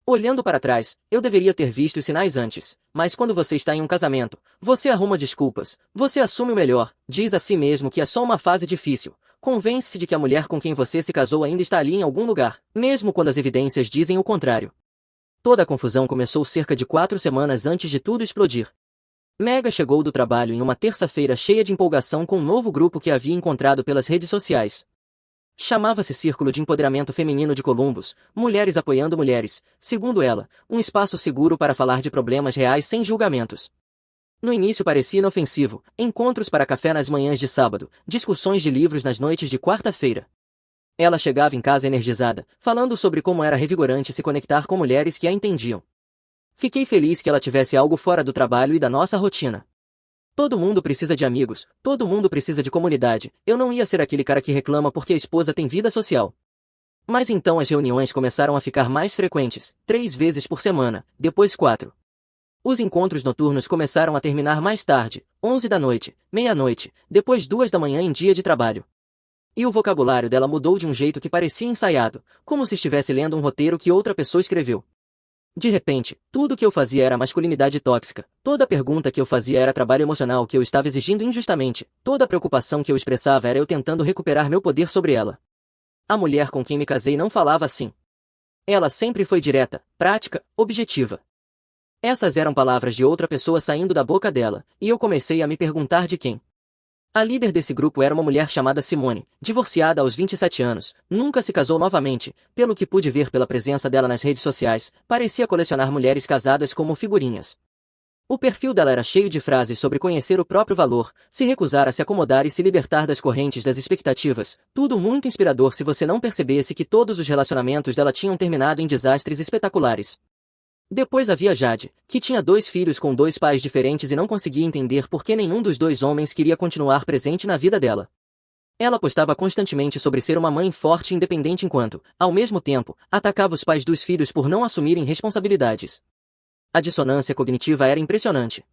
Olhando para trás, eu deveria ter visto os sinais antes, mas quando você está em um casamento, você arruma desculpas, você assume o melhor, diz a si mesmo que é só uma fase difícil, convence-se de que a mulher com quem você se casou ainda está ali em algum lugar, mesmo quando as evidências dizem o contrário. Toda a confusão começou cerca de 4 semanas antes de tudo explodir. Mega chegou do trabalho em uma terça-feira cheia de empolgação com um novo grupo que havia encontrado pelas redes sociais. Chamava-se Círculo de Empoderamento Feminino de Columbus, Mulheres Apoiando Mulheres, segundo ela, um espaço seguro para falar de problemas reais sem julgamentos. No início parecia inofensivo, encontros para café nas manhãs de sábado, discussões de livros nas noites de quarta-feira. Ela chegava em casa energizada, falando sobre como era revigorante se conectar com mulheres que a entendiam. Fiquei feliz que ela tivesse algo fora do trabalho e da nossa rotina. Todo mundo precisa de amigos, todo mundo precisa de comunidade, eu não ia ser aquele cara que reclama porque a esposa tem vida social. Mas então as reuniões começaram a ficar mais frequentes, 3 vezes por semana, depois 4. Os encontros noturnos começaram a terminar mais tarde, 11 da noite, meia-noite, depois 2 da manhã em dia de trabalho. E o vocabulário dela mudou de um jeito que parecia ensaiado, como se estivesse lendo um roteiro que outra pessoa escreveu. De repente, tudo que eu fazia era masculinidade tóxica, toda pergunta que eu fazia era trabalho emocional que eu estava exigindo injustamente, toda preocupação que eu expressava era eu tentando recuperar meu poder sobre ela. A mulher com quem me casei não falava assim. Ela sempre foi direta, prática, objetiva. Essas eram palavras de outra pessoa saindo da boca dela, e eu comecei a me perguntar de quem. A líder desse grupo era uma mulher chamada Simone, divorciada aos 27 anos, nunca se casou novamente, pelo que pude ver pela presença dela nas redes sociais, parecia colecionar mulheres casadas como figurinhas. O perfil dela era cheio de frases sobre conhecer o próprio valor, se recusar a se acomodar e se libertar das correntes das expectativas, tudo muito inspirador se você não percebesse que todos os relacionamentos dela tinham terminado em desastres espetaculares. Depois havia Jade, que tinha 2 filhos com 2 pais diferentes e não conseguia entender por que nenhum dos 2 homens queria continuar presente na vida dela. Ela postava constantemente sobre ser uma mãe forte e independente enquanto, ao mesmo tempo, atacava os pais dos filhos por não assumirem responsabilidades. A dissonância cognitiva era impressionante.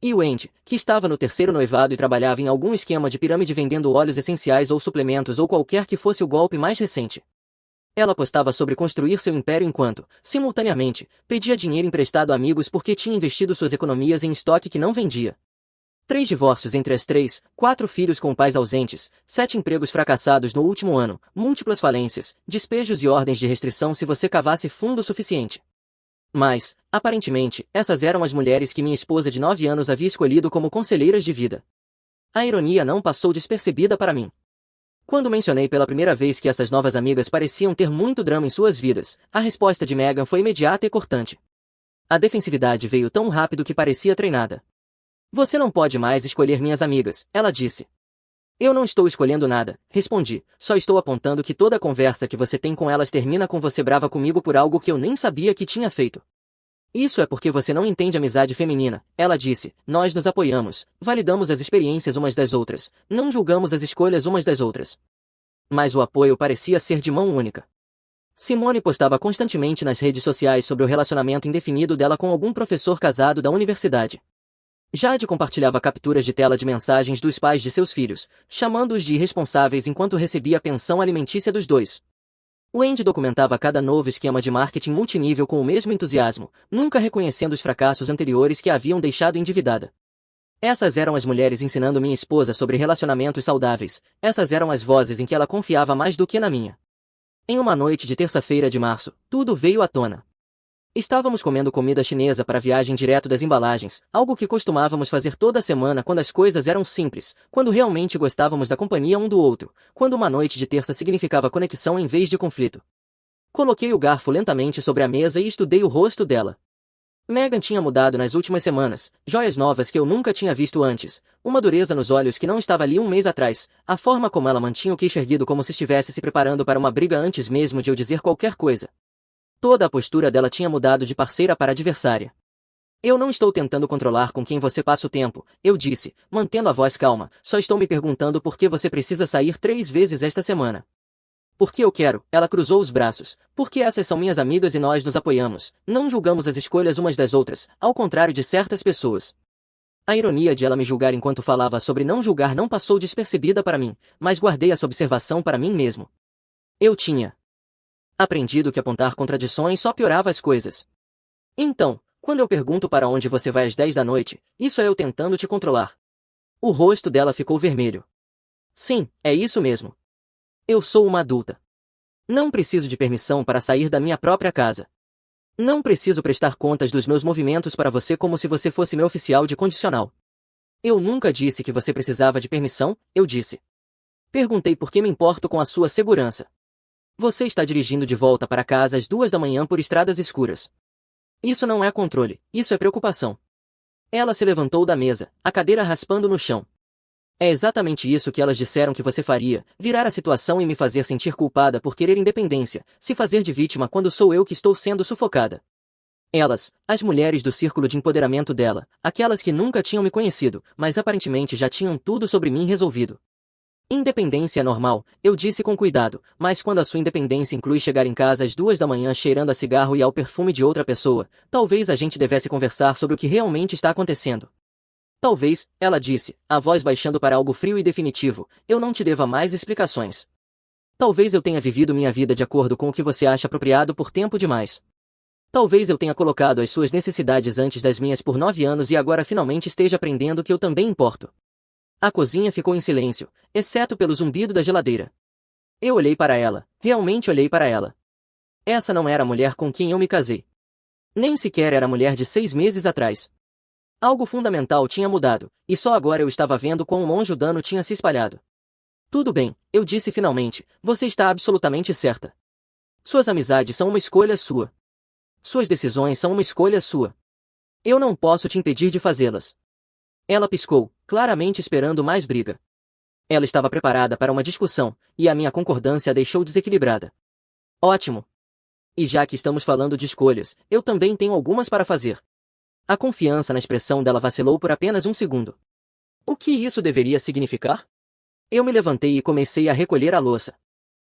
E o Andy, que estava no terceiro noivado e trabalhava em algum esquema de pirâmide vendendo óleos essenciais ou suplementos ou qualquer que fosse o golpe mais recente. Ela postava sobre construir seu império enquanto, simultaneamente, pedia dinheiro emprestado a amigos porque tinha investido suas economias em estoque que não vendia. 3 divórcios entre as 3, 4 filhos com pais ausentes, 7 empregos fracassados no último ano, múltiplas falências, despejos e ordens de restrição se você cavasse fundo o suficiente. Mas, aparentemente, essas eram as mulheres que minha esposa de 9 anos havia escolhido como conselheiras de vida. A ironia não passou despercebida para mim. Quando mencionei pela primeira vez que essas novas amigas pareciam ter muito drama em suas vidas, a resposta de Megan foi imediata e cortante. A defensividade veio tão rápido que parecia treinada. Você não pode mais escolher minhas amigas, ela disse. Eu não estou escolhendo nada, respondi, só estou apontando que toda conversa que você tem com elas termina com você brava comigo por algo que eu nem sabia que tinha feito. Isso é porque você não entende amizade feminina, ela disse, nós nos apoiamos, validamos as experiências umas das outras, não julgamos as escolhas umas das outras. Mas o apoio parecia ser de mão única. Simone postava constantemente nas redes sociais sobre o relacionamento indefinido dela com algum professor casado da universidade. Jade compartilhava capturas de tela de mensagens dos pais de seus filhos, chamando-os de irresponsáveis enquanto recebia a pensão alimentícia dos 2. O Andy documentava cada novo esquema de marketing multinível com o mesmo entusiasmo, nunca reconhecendo os fracassos anteriores que a haviam deixado endividada. Essas eram as mulheres ensinando minha esposa sobre relacionamentos saudáveis, essas eram as vozes em que ela confiava mais do que na minha. Em uma noite de terça-feira de março, tudo veio à tona. Estávamos comendo comida chinesa para a viagem direto das embalagens, algo que costumávamos fazer toda semana quando as coisas eram simples, quando realmente gostávamos da companhia um do outro, quando uma noite de terça significava conexão em vez de conflito. Coloquei o garfo lentamente sobre a mesa e estudei o rosto dela. Megan tinha mudado nas últimas semanas, joias novas que eu nunca tinha visto antes, uma dureza nos olhos que não estava ali um mês atrás, a forma como ela mantinha o queixo erguido como se estivesse se preparando para uma briga antes mesmo de eu dizer qualquer coisa. Toda a postura dela tinha mudado de parceira para adversária. Eu não estou tentando controlar com quem você passa o tempo, eu disse, mantendo a voz calma, só estou me perguntando por que você precisa sair 3 vezes esta semana. Porque eu quero, ela cruzou os braços, porque essas são minhas amigas e nós nos apoiamos, não julgamos as escolhas umas das outras, ao contrário de certas pessoas. A ironia de ela me julgar enquanto falava sobre não julgar não passou despercebida para mim, mas guardei essa observação para mim mesmo. Eu tinha aprendido que apontar contradições só piorava as coisas. Então, quando eu pergunto para onde você vai às 10 da noite, isso é eu tentando te controlar. O rosto dela ficou vermelho. Sim, é isso mesmo. Eu sou uma adulta. Não preciso de permissão para sair da minha própria casa. Não preciso prestar contas dos meus movimentos para você como se você fosse meu oficial de condicional. Eu nunca disse que você precisava de permissão, eu disse. Perguntei por que me importo com a sua segurança. Você está dirigindo de volta para casa às 2 da manhã por estradas escuras. Isso não é controle, isso é preocupação. Ela se levantou da mesa, a cadeira raspando no chão. É exatamente isso que elas disseram que você faria, virar a situação e me fazer sentir culpada por querer independência, se fazer de vítima quando sou eu que estou sendo sufocada. Elas, as mulheres do círculo de empoderamento dela, aquelas que nunca tinham me conhecido, mas aparentemente já tinham tudo sobre mim resolvido. Independência é normal, eu disse com cuidado, mas quando a sua independência inclui chegar em casa às 2 da manhã cheirando a cigarro e ao perfume de outra pessoa, talvez a gente devesse conversar sobre o que realmente está acontecendo. Talvez, ela disse, a voz baixando para algo frio e definitivo, eu não te deva mais explicações. Talvez eu tenha vivido minha vida de acordo com o que você acha apropriado por tempo demais. Talvez eu tenha colocado as suas necessidades antes das minhas por 9 anos e agora finalmente esteja aprendendo que eu também importo. A cozinha ficou em silêncio, exceto pelo zumbido da geladeira. Eu olhei para ela, realmente olhei para ela. Essa não era a mulher com quem eu me casei. Nem sequer era a mulher de 6 meses atrás. Algo fundamental tinha mudado, e só agora eu estava vendo quão longe o dano tinha se espalhado. Tudo bem, eu disse finalmente, você está absolutamente certa. Suas amizades são uma escolha sua. Suas decisões são uma escolha sua. Eu não posso te impedir de fazê-las. Ela piscou, claramente esperando mais briga. Ela estava preparada para uma discussão, e a minha concordância a deixou desequilibrada. Ótimo. E já que estamos falando de escolhas, eu também tenho algumas para fazer. A confiança na expressão dela vacilou por apenas um segundo. O que isso deveria significar? Eu me levantei e comecei a recolher a louça.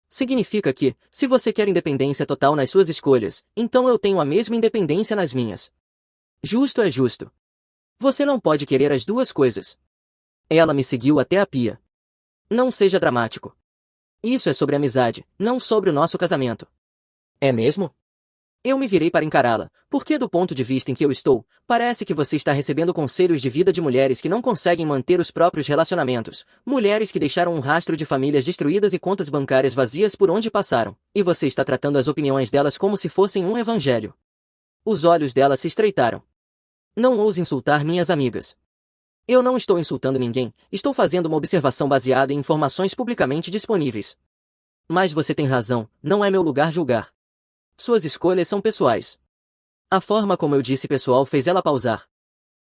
Significa que, se você quer independência total nas suas escolhas, então eu tenho a mesma independência nas minhas. Justo é justo. Você não pode querer as duas coisas. Ela me seguiu até a pia. Não seja dramático. Isso é sobre amizade, não sobre o nosso casamento. É mesmo? Eu me virei para encará-la, porque do ponto de vista em que eu estou, parece que você está recebendo conselhos de vida de mulheres que não conseguem manter os próprios relacionamentos, mulheres que deixaram um rastro de famílias destruídas e contas bancárias vazias por onde passaram, e você está tratando as opiniões delas como se fossem um evangelho. Os olhos dela se estreitaram. Não ouse insultar minhas amigas. Eu não estou insultando ninguém, estou fazendo uma observação baseada em informações publicamente disponíveis. Mas você tem razão, não é meu lugar julgar. Suas escolhas são pessoais. A forma como eu disse pessoal fez ela pausar.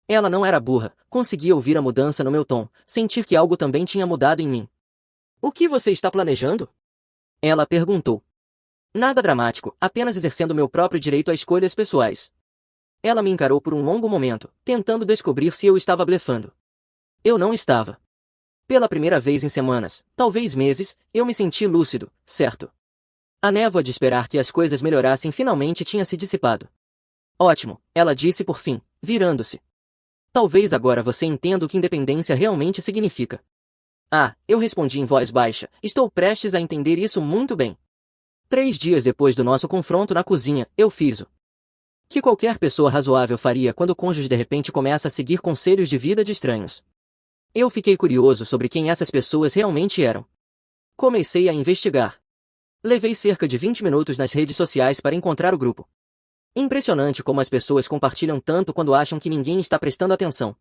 Ela não era burra, conseguia ouvir a mudança no meu tom, sentir que algo também tinha mudado em mim. O que você está planejando? Ela perguntou. Nada dramático, apenas exercendo meu próprio direito a escolhas pessoais. Ela me encarou por um longo momento, tentando descobrir se eu estava blefando. Eu não estava. Pela primeira vez em semanas, talvez meses, eu me senti lúcido, certo? A névoa de esperar que as coisas melhorassem finalmente tinha se dissipado. Ótimo, ela disse por fim, virando-se. Talvez agora você entenda o que independência realmente significa. Ah, eu respondi em voz baixa, estou prestes a entender isso muito bem. 3 dias depois do nosso confronto na cozinha, eu fiz o que qualquer pessoa razoável faria quando o cônjuge de repente começa a seguir conselhos de vida de estranhos. Eu fiquei curioso sobre quem essas pessoas realmente eram. Comecei a investigar. Levei cerca de 20 minutos nas redes sociais para encontrar o grupo. Impressionante como as pessoas compartilham tanto quando acham que ninguém está prestando atenção.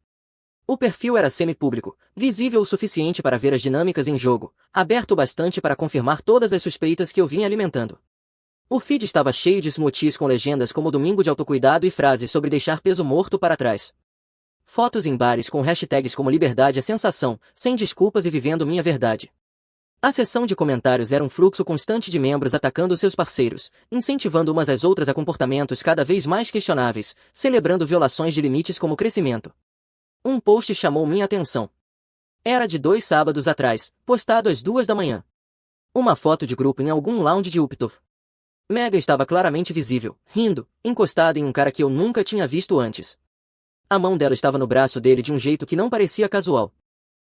O perfil era semi-público, visível o suficiente para ver as dinâmicas em jogo, aberto o bastante para confirmar todas as suspeitas que eu vinha alimentando. O feed estava cheio de smoothies com legendas como domingo de autocuidado e frases sobre deixar peso morto para trás. Fotos em bares com hashtags como liberdade é sensação, sem desculpas e vivendo minha verdade. A seção de comentários era um fluxo constante de membros atacando seus parceiros, incentivando umas às outras a comportamentos cada vez mais questionáveis, celebrando violações de limites como crescimento. Um post chamou minha atenção. Era de 2 sábados atrás, postado às 2 da manhã. Uma foto de grupo em algum lounge de Uptov. Mega estava claramente visível, rindo, encostada em um cara que eu nunca tinha visto antes. A mão dela estava no braço dele de um jeito que não parecia casual.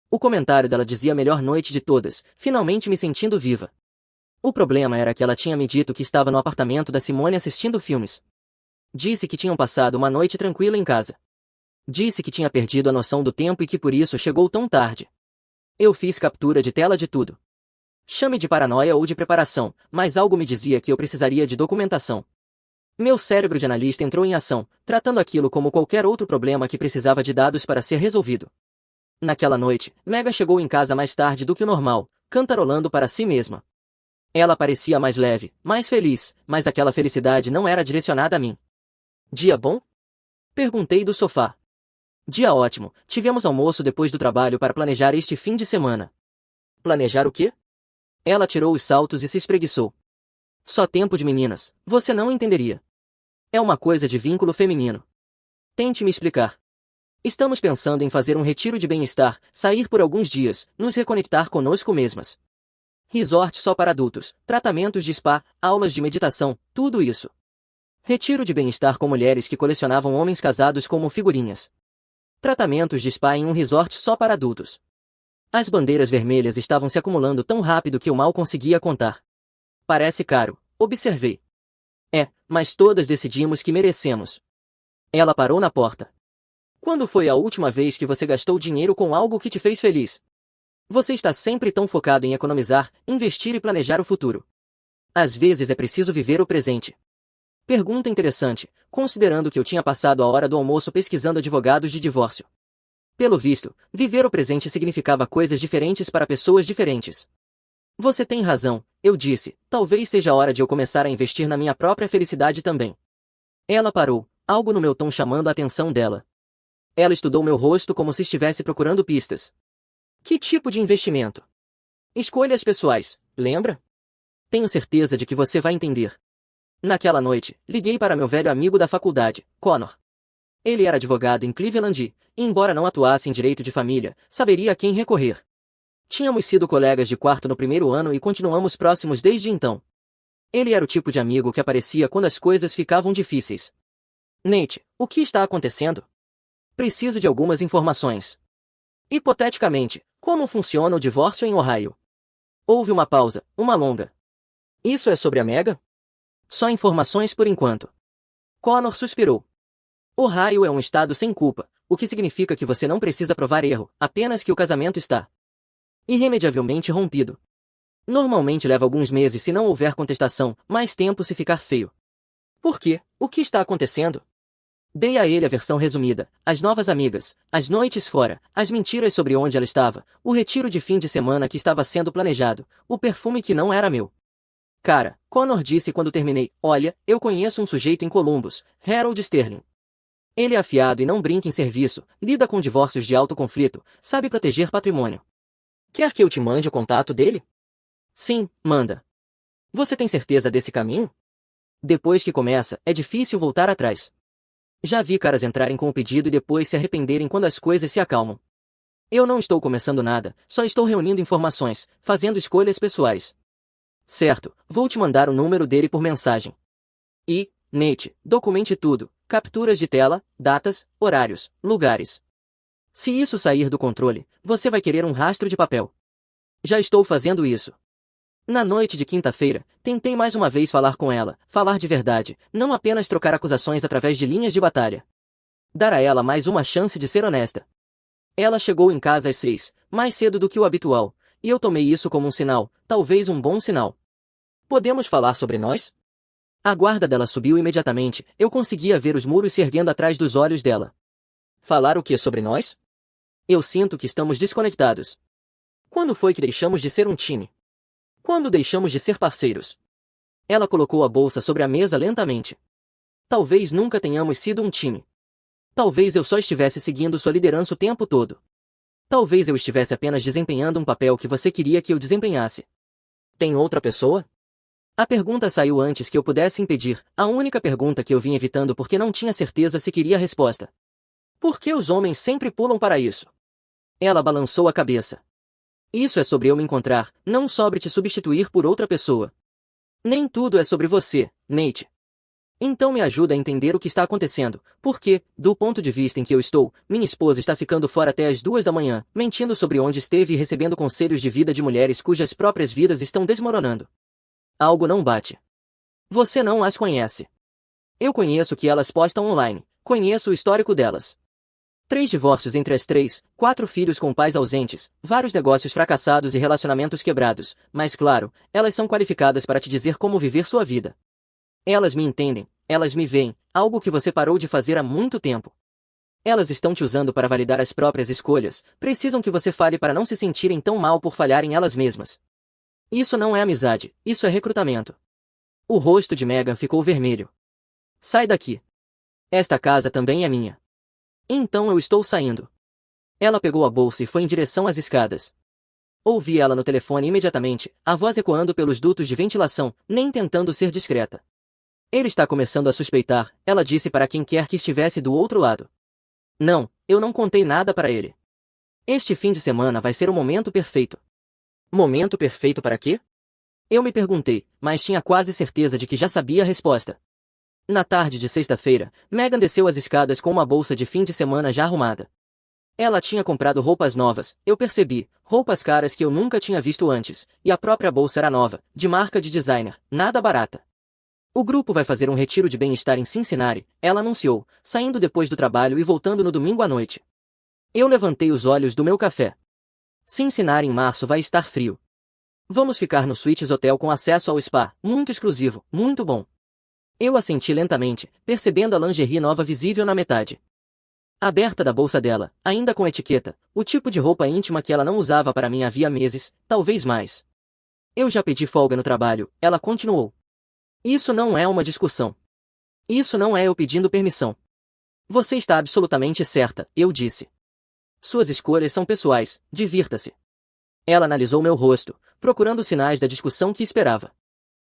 O comentário dela dizia melhor noite de todas, finalmente me sentindo viva. O problema era que ela tinha me dito que estava no apartamento da Simone assistindo filmes. Disse que tinham passado uma noite tranquila em casa. Disse que tinha perdido a noção do tempo e que por isso chegou tão tarde. Eu fiz captura de tela de tudo. Chame de paranoia ou de preparação, mas algo me dizia que eu precisaria de documentação. Meu cérebro de analista entrou em ação, tratando aquilo como qualquer outro problema que precisava de dados para ser resolvido. Naquela noite, Mega chegou em casa mais tarde do que o normal, cantarolando para si mesma. Ela parecia mais leve, mais feliz, mas aquela felicidade não era direcionada a mim. Dia bom? Perguntei do sofá. Dia ótimo, tivemos almoço depois do trabalho para planejar este fim de semana. Planejar o quê? Ela tirou os saltos e se espreguiçou. Só tempo de meninas, você não entenderia. É uma coisa de vínculo feminino. Tente me explicar. Estamos pensando em fazer um retiro de bem-estar, sair por alguns dias, nos reconectar conosco mesmas. Resort só para adultos, tratamentos de spa, aulas de meditação, tudo isso. Retiro de bem-estar com mulheres que colecionavam homens casados como figurinhas. Tratamentos de spa em um resort só para adultos. As bandeiras vermelhas estavam se acumulando tão rápido que eu mal conseguia contar. Parece caro, observei. Mas todas decidimos que merecemos. Ela parou na porta. Quando foi a última vez que você gastou dinheiro com algo que te fez feliz? Você está sempre tão focado em economizar, investir e planejar o futuro. Às vezes é preciso viver o presente. Pergunta interessante, considerando que eu tinha passado a hora do almoço pesquisando advogados de divórcio. Pelo visto, viver o presente significava coisas diferentes para pessoas diferentes. Você tem razão, eu disse, talvez seja a hora de eu começar a investir na minha própria felicidade também. Ela parou, algo no meu tom chamando a atenção dela. Ela estudou meu rosto como se estivesse procurando pistas. Que tipo de investimento? Escolhas pessoais, lembra? Tenho certeza de que você vai entender. Naquela noite, liguei para meu velho amigo da faculdade, Connor. Ele era advogado em Cleveland e, embora não atuasse em direito de família, saberia a quem recorrer. Tínhamos sido colegas de quarto no primeiro ano e continuamos próximos desde então. Ele era o tipo de amigo que aparecia quando as coisas ficavam difíceis. Nate, o que está acontecendo? Preciso de algumas informações. Hipoteticamente, como funciona o divórcio em Ohio? Houve uma pausa, uma longa. Isso é sobre a Mega? Só informações por enquanto. Connor suspirou. Ohio é um estado sem culpa, o que significa que você não precisa provar erro, apenas que o casamento está irremediavelmente rompido. Normalmente leva alguns meses se não houver contestação, mais tempo se ficar feio. Por quê? O que está acontecendo? Dei a ele a versão resumida, as novas amigas, as noites fora, as mentiras sobre onde ela estava, o retiro de fim de semana que estava sendo planejado, o perfume que não era meu. Cara, Connor disse quando terminei, olha, eu conheço um sujeito em Columbus, Harold Sterling. Ele é afiado e não brinca em serviço, lida com divórcios de alto conflito, sabe proteger patrimônio. Quer que eu te mande o contato dele? Sim, manda. Você tem certeza desse caminho? Depois que começa, é difícil voltar atrás. Já vi caras entrarem com o pedido e depois se arrependerem quando as coisas se acalmam. Eu não estou começando nada, só estou reunindo informações, fazendo escolhas pessoais. Certo, vou te mandar o número dele por mensagem. E, Nate, documente tudo, capturas de tela, datas, horários, lugares. Se isso sair do controle, você vai querer um rastro de papel. Já estou fazendo isso. Na noite de quinta-feira, tentei mais uma vez falar com ela, falar de verdade, não apenas trocar acusações através de linhas de batalha. Dar a ela mais uma chance de ser honesta. Ela chegou em casa às 6, mais cedo do que o habitual, e eu tomei isso como um sinal, talvez um bom sinal. Podemos falar sobre nós? A guarda dela subiu imediatamente, eu conseguia ver os muros se erguendo atrás dos olhos dela. Falar o que sobre nós? Eu sinto que estamos desconectados. Quando foi que deixamos de ser um time? Quando deixamos de ser parceiros? Ela colocou a bolsa sobre a mesa lentamente. Talvez nunca tenhamos sido um time. Talvez eu só estivesse seguindo sua liderança o tempo todo. Talvez eu estivesse apenas desempenhando um papel que você queria que eu desempenhasse. Tem outra pessoa? A pergunta saiu antes que eu pudesse impedir, a única pergunta que eu vim evitando porque não tinha certeza se queria a resposta. Por que os homens sempre pulam para isso? Ela balançou a cabeça. Isso é sobre eu me encontrar, não sobre te substituir por outra pessoa. Nem tudo é sobre você, Nate. Então me ajuda a entender o que está acontecendo, porque, do ponto de vista em que eu estou, minha esposa está ficando fora até as 2 da manhã, mentindo sobre onde esteve e recebendo conselhos de vida de mulheres cujas próprias vidas estão desmoronando. Algo não bate. Você não as conhece. Eu conheço o que elas postam online, conheço o histórico delas. 3 divórcios entre as 3, 4 filhos com pais ausentes, vários negócios fracassados e relacionamentos quebrados, mas claro, elas são qualificadas para te dizer como viver sua vida. Elas me entendem, elas me veem, algo que você parou de fazer há muito tempo. Elas estão te usando para validar as próprias escolhas, precisam que você fale para não se sentirem tão mal por falharem elas mesmas. Isso não é amizade, isso é recrutamento. O rosto de Megan ficou vermelho. Sai daqui. Esta casa também é minha. Então eu estou saindo. Ela pegou a bolsa e foi em direção às escadas. Ouvi ela no telefone imediatamente, a voz ecoando pelos dutos de ventilação, nem tentando ser discreta. Ele está começando a suspeitar, ela disse para quem quer que estivesse do outro lado. Não, eu não contei nada para ele. Este fim de semana vai ser o momento perfeito. Momento perfeito para quê? Eu me perguntei, mas tinha quase certeza de que já sabia a resposta. Na tarde de sexta-feira, Megan desceu as escadas com uma bolsa de fim de semana já arrumada. Ela tinha comprado roupas novas, eu percebi, roupas caras que eu nunca tinha visto antes, e a própria bolsa era nova, de marca de designer, nada barata. O grupo vai fazer um retiro de bem-estar em Cincinnati, ela anunciou, saindo depois do trabalho e voltando no domingo à noite. Eu levantei os olhos do meu café. Cincinnati em março vai estar frio. Vamos ficar no Suites Hotel com acesso ao spa, muito exclusivo, muito bom. Eu assenti lentamente, percebendo a lingerie nova visível na metade aberta da bolsa dela, ainda com etiqueta, o tipo de roupa íntima que ela não usava para mim havia meses, talvez mais. Eu já pedi folga no trabalho, ela continuou. Isso não é uma discussão. Isso não é eu pedindo permissão. Você está absolutamente certa, eu disse. Suas escolhas são pessoais, divirta-se. Ela analisou meu rosto, procurando sinais da discussão que esperava.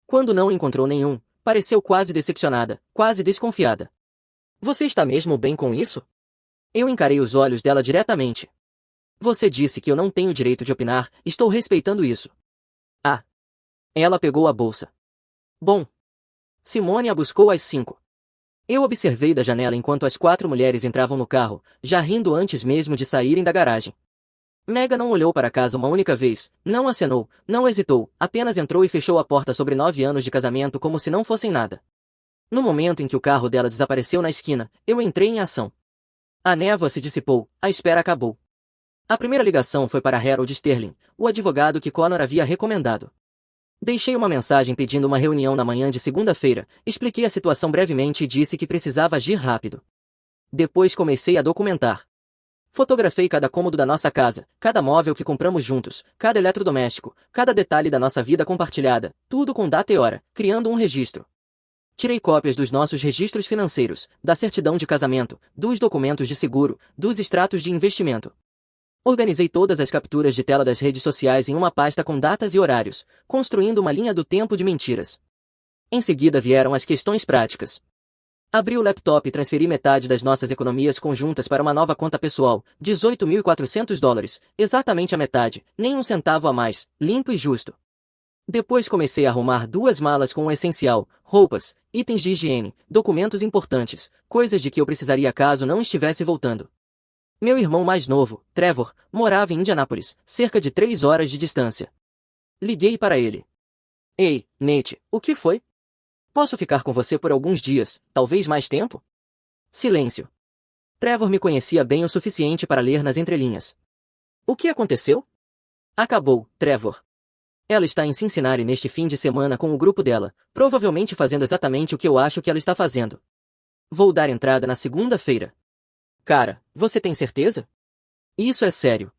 Quando não encontrou nenhum, pareceu quase decepcionada, quase desconfiada. Você está mesmo bem com isso? Eu encarei os olhos dela diretamente. Você disse que eu não tenho direito de opinar, estou respeitando isso. Ah. Ela pegou a bolsa. Bom. Simone a buscou às 5. Eu observei da janela enquanto as 4 mulheres entravam no carro, já rindo antes mesmo de saírem da garagem. Megan não olhou para casa uma única vez, não acenou, não hesitou, apenas entrou e fechou a porta sobre 9 anos de casamento como se não fossem nada. No momento em que o carro dela desapareceu na esquina, eu entrei em ação. A névoa se dissipou, a espera acabou. A primeira ligação foi para Harold Sterling, o advogado que Connor havia recomendado. Deixei uma mensagem pedindo uma reunião na manhã de segunda-feira, expliquei a situação brevemente e disse que precisava agir rápido. Depois comecei a documentar. Fotografei cada cômodo da nossa casa, cada móvel que compramos juntos, cada eletrodoméstico, cada detalhe da nossa vida compartilhada, tudo com data e hora, criando um registro. Tirei cópias dos nossos registros financeiros, da certidão de casamento, dos documentos de seguro, dos extratos de investimento. Organizei todas as capturas de tela das redes sociais em uma pasta com datas e horários, construindo uma linha do tempo de mentiras. Em seguida vieram as questões práticas. Abri o laptop e transferi metade das nossas economias conjuntas para uma nova conta pessoal, $18.400, exatamente a metade, nem um centavo a mais, limpo e justo. Depois comecei a arrumar 2 malas com o essencial, roupas, itens de higiene, documentos importantes, coisas de que eu precisaria caso não estivesse voltando. Meu irmão mais novo, Trevor, morava em Indianápolis, cerca de 3 horas de distância. Liguei para ele. Ei, Nate, o que foi? Posso ficar com você por alguns dias, talvez mais tempo? Silêncio. Trevor me conhecia bem o suficiente para ler nas entrelinhas. O que aconteceu? Acabou, Trevor. Ela está em Cincinnati neste fim de semana com o grupo dela, provavelmente fazendo exatamente o que eu acho que ela está fazendo. Vou dar entrada na segunda-feira. Cara, você tem certeza? Isso é sério.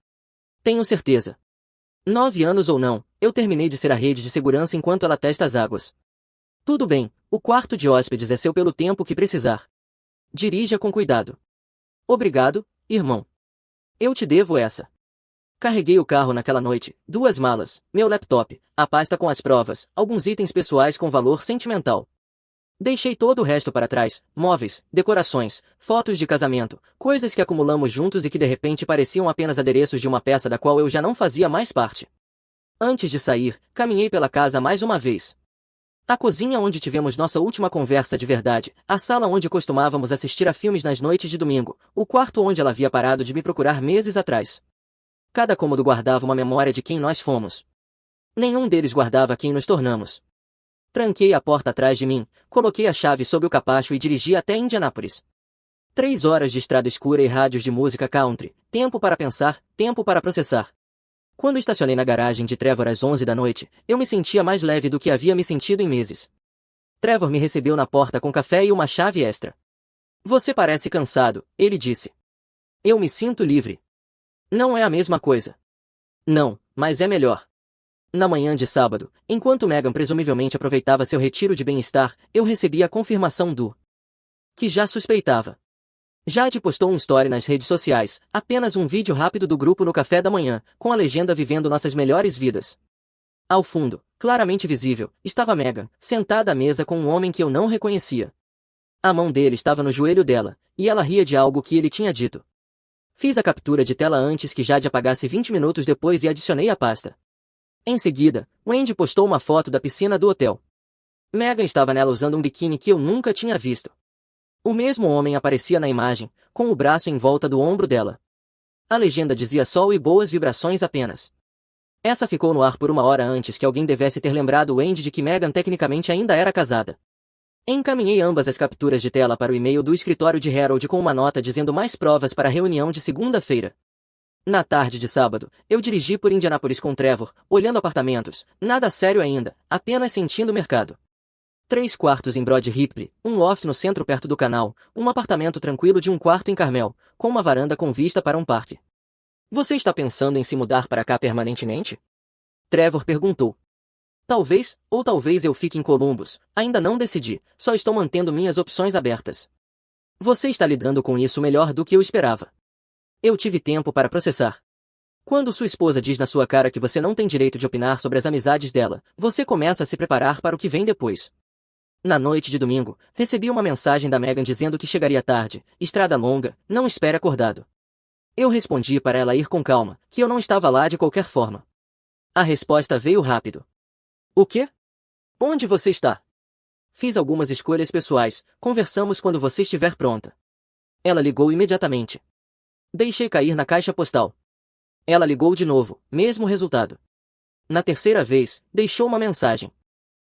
Tenho certeza. 9 anos ou não, eu terminei de ser a rede de segurança enquanto ela testa as águas. Tudo bem, o quarto de hóspedes é seu pelo tempo que precisar. Dirija com cuidado. Obrigado, irmão. Eu te devo essa. Carreguei o carro naquela noite, 2 malas, meu laptop, a pasta com as provas, alguns itens pessoais com valor sentimental. Deixei todo o resto para trás, móveis, decorações, fotos de casamento, coisas que acumulamos juntos e que de repente pareciam apenas adereços de uma peça da qual eu já não fazia mais parte. Antes de sair, caminhei pela casa mais uma vez. A cozinha onde tivemos nossa última conversa de verdade, a sala onde costumávamos assistir a filmes nas noites de domingo, o quarto onde ela havia parado de me procurar meses atrás. Cada cômodo guardava uma memória de quem nós fomos. Nenhum deles guardava quem nos tornamos. Tranquei a porta atrás de mim, coloquei a chave sob o capacho e dirigi até Indianápolis. 3 horas de estrada escura e rádios de música country, tempo para pensar, tempo para processar. Quando estacionei na garagem de Trevor às 11 da noite, eu me sentia mais leve do que havia me sentido em meses. Trevor me recebeu na porta com café e uma chave extra. Você parece cansado, ele disse. Eu me sinto livre. Não é a mesma coisa. Não, mas é melhor. Na manhã de sábado, enquanto Megan presumivelmente aproveitava seu retiro de bem-estar, eu recebi a confirmação do que já suspeitava. Jade postou um story nas redes sociais, apenas um vídeo rápido do grupo no café da manhã, com a legenda vivendo nossas melhores vidas. Ao fundo, claramente visível, estava Megan, sentada à mesa com um homem que eu não reconhecia. A mão dele estava no joelho dela, e ela ria de algo que ele tinha dito. Fiz a captura de tela antes que Jade apagasse 20 minutos depois e adicionei a pasta. Em seguida, Wendy postou uma foto da piscina do hotel. Megan estava nela usando um biquíni que eu nunca tinha visto. O mesmo homem aparecia na imagem, com o braço em volta do ombro dela. A legenda dizia sol e boas vibrações apenas. Essa ficou no ar por 1 hora antes que alguém devesse ter lembrado Wendy de que Megan tecnicamente ainda era casada. Encaminhei ambas as capturas de tela para o e-mail do escritório de Harold com uma nota dizendo mais provas para a reunião de segunda-feira. Na tarde de sábado, eu dirigi por Indianápolis com Trevor, olhando apartamentos, nada sério ainda, apenas sentindo o mercado. 3 quartos em Broad Ripple, um loft no centro perto do canal, um apartamento tranquilo de um quarto em Carmel, com uma varanda com vista para um parque. Você está pensando em se mudar para cá permanentemente? Trevor perguntou. Talvez, ou talvez eu fique em Columbus, ainda não decidi, só estou mantendo minhas opções abertas. Você está lidando com isso melhor do que eu esperava. Eu tive tempo para processar. Quando sua esposa diz na sua cara que você não tem direito de opinar sobre as amizades dela, você começa a se preparar para o que vem depois. Na noite de domingo, recebi uma mensagem da Megan dizendo que chegaria tarde, estrada longa, não espere acordado. Eu respondi para ela ir com calma, que eu não estava lá de qualquer forma. A resposta veio rápido. O quê? Onde você está? Fiz algumas escolhas pessoais, conversamos quando você estiver pronta. Ela ligou imediatamente. Deixei cair na caixa postal. Ela ligou de novo, mesmo resultado. Na terceira vez, deixou uma mensagem.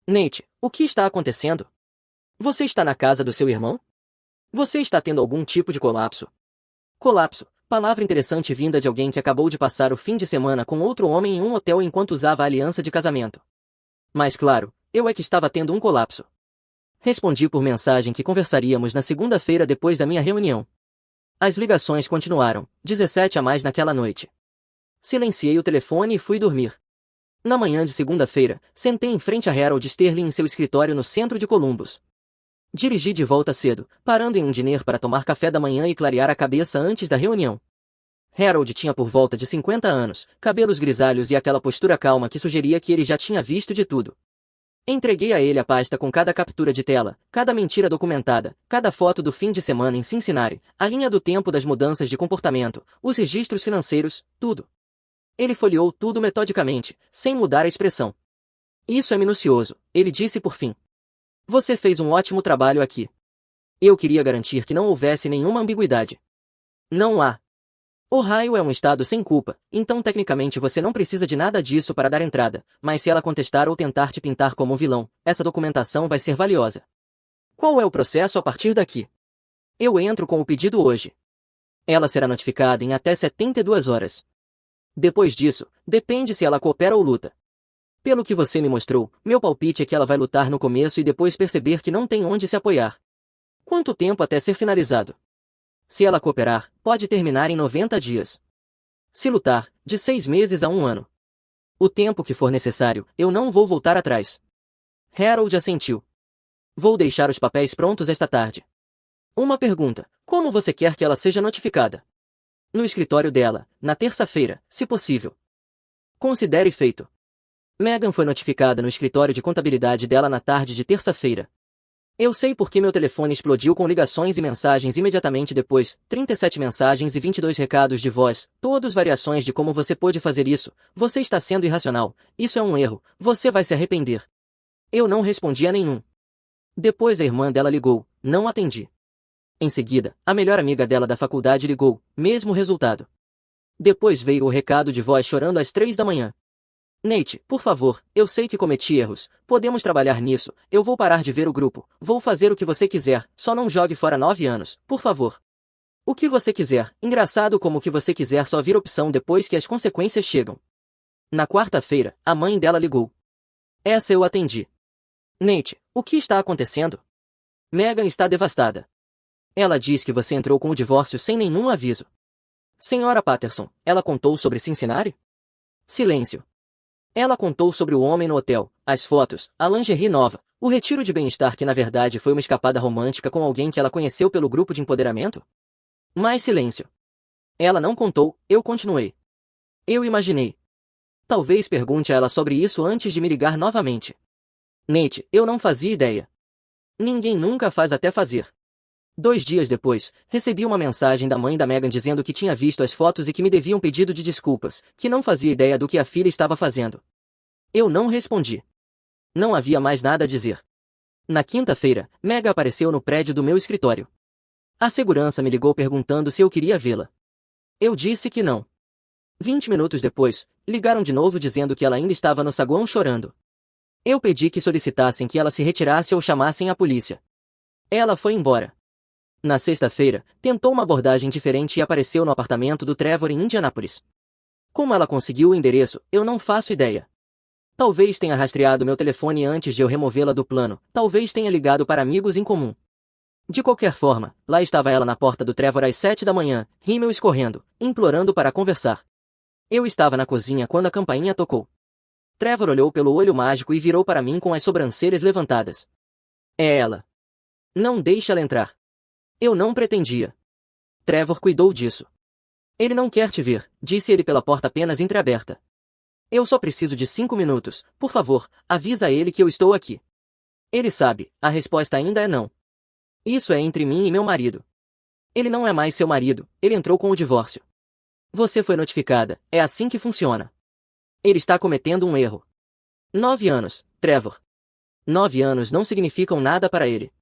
Nate, o que está acontecendo? Você está na casa do seu irmão? Você está tendo algum tipo de colapso? Colapso, palavra interessante vinda de alguém que acabou de passar o fim de semana com outro homem em um hotel enquanto usava a aliança de casamento. Mas claro, eu é que estava tendo um colapso. Respondi por mensagem que conversaríamos na segunda-feira depois da minha reunião. As ligações continuaram, 17 a mais naquela noite. Silenciei o telefone e fui dormir. Na manhã de segunda-feira, sentei em frente a Harold Sterling em seu escritório no centro de Columbus. Dirigi de volta cedo, parando em um diner para tomar café da manhã e clarear a cabeça antes da reunião. Harold tinha por volta de 50 anos, cabelos grisalhos e aquela postura calma que sugeria que ele já tinha visto de tudo. Entreguei a ele a pasta com cada captura de tela, cada mentira documentada, cada foto do fim de semana em Cincinnati, a linha do tempo das mudanças de comportamento, os registros financeiros, tudo. Ele folheou tudo metodicamente, sem mudar a expressão. Isso é minucioso, ele disse por fim. Você fez um ótimo trabalho aqui. Eu queria garantir que não houvesse nenhuma ambiguidade. Não há. Ohio é um estado sem culpa, então tecnicamente você não precisa de nada disso para dar entrada, mas se ela contestar ou tentar te pintar como um vilão, essa documentação vai ser valiosa. Qual é o processo a partir daqui? Eu entro com o pedido hoje. Ela será notificada em até 72 horas. Depois disso, depende se ela coopera ou luta. Pelo que você me mostrou, meu palpite é que ela vai lutar no começo e depois perceber que não tem onde se apoiar. Quanto tempo até ser finalizado? Se ela cooperar, pode terminar em 90 dias. Se lutar, de 6 meses a 1 ano. O tempo que for necessário, eu não vou voltar atrás. Harold assentiu. Vou deixar os papéis prontos esta tarde. Uma pergunta: como você quer que ela seja notificada? No escritório dela, na terça-feira, se possível. Considere feito. Megan foi notificada no escritório de contabilidade dela na tarde de terça-feira. Eu sei porque meu telefone explodiu com ligações e mensagens imediatamente depois, 37 mensagens e 22 recados de voz, todos variações de como você pôde fazer isso, você está sendo irracional, isso é um erro, você vai se arrepender. Eu não respondi a nenhum. Depois a irmã dela ligou, não atendi. Em seguida, a melhor amiga dela da faculdade ligou, mesmo resultado. Depois veio o recado de voz chorando às 3 da manhã. Nate, por favor, eu sei que cometi erros, podemos trabalhar nisso, eu vou parar de ver o grupo, vou fazer o que você quiser, só não jogue fora 9 anos, por favor. O que você quiser, engraçado como o que você quiser só vira opção depois que as consequências chegam. Na quarta-feira, a mãe dela ligou. Essa eu atendi. Nate, o que está acontecendo? Megan está devastada. Ela diz que você entrou com o divórcio sem nenhum aviso. Senhora Patterson, ela contou sobre Cincinnati? Silêncio. Ela contou sobre o homem no hotel, as fotos, a lingerie nova, o retiro de bem-estar que na verdade foi uma escapada romântica com alguém que ela conheceu pelo grupo de empoderamento? Mais silêncio. Ela não contou, eu continuei. Eu imaginei. Talvez pergunte a ela sobre isso antes de me ligar novamente. Nate, eu não fazia ideia. Ninguém nunca faz até fazer. 2 dias depois, recebi uma mensagem da mãe da Megan dizendo que tinha visto as fotos e que me devia um pedido de desculpas, que não fazia ideia do que a filha estava fazendo. Eu não respondi. Não havia mais nada a dizer. Na quinta-feira, Megan apareceu no prédio do meu escritório. A segurança me ligou perguntando se eu queria vê-la. Eu disse que não. 20 minutos depois, ligaram de novo dizendo que ela ainda estava no saguão chorando. Eu pedi que solicitassem que ela se retirasse ou chamassem a polícia. Ela foi embora. Na sexta-feira, tentou uma abordagem diferente e apareceu no apartamento do Trevor em Indianápolis. Como ela conseguiu o endereço, eu não faço ideia. Talvez tenha rastreado meu telefone antes de eu removê-la do plano, talvez tenha ligado para amigos em comum. De qualquer forma, lá estava ela na porta do Trevor às 7 da manhã, rímel escorrendo, implorando para conversar. Eu estava na cozinha quando a campainha tocou. Trevor olhou pelo olho mágico e virou para mim com as sobrancelhas levantadas. É ela. Não deixe ela entrar. Eu não pretendia. Trevor cuidou disso. Ele não quer te ver, disse ele pela porta apenas entreaberta. Eu só preciso de 5 minutos, por favor, avisa a ele que eu estou aqui. Ele sabe, a resposta ainda é não. Isso é entre mim e meu marido. Ele não é mais seu marido, ele entrou com o divórcio. Você foi notificada, é assim que funciona. Ele está cometendo um erro. 9 anos, Trevor. 9 anos não significam nada para ele.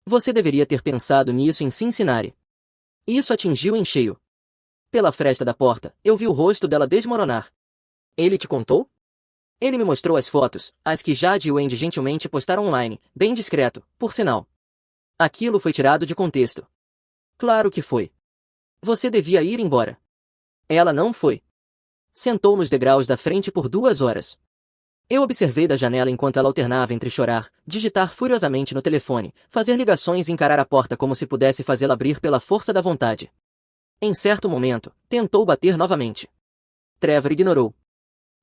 Você deveria ter pensado nisso em Cincinnati. Isso atingiu em cheio. Pela fresta da porta, eu vi o rosto dela desmoronar. Ele te contou? Ele me mostrou as fotos, as que Jade e Wendy gentilmente postaram online, bem discreto, por sinal. Aquilo foi tirado de contexto. Claro que foi. Você devia ir embora. Ela não foi. Sentou nos degraus da frente por 2 horas. Eu observei da janela enquanto ela alternava entre chorar, digitar furiosamente no telefone, fazer ligações e encarar a porta como se pudesse fazê-la abrir pela força da vontade. Em certo momento, tentou bater novamente. Trevor ignorou.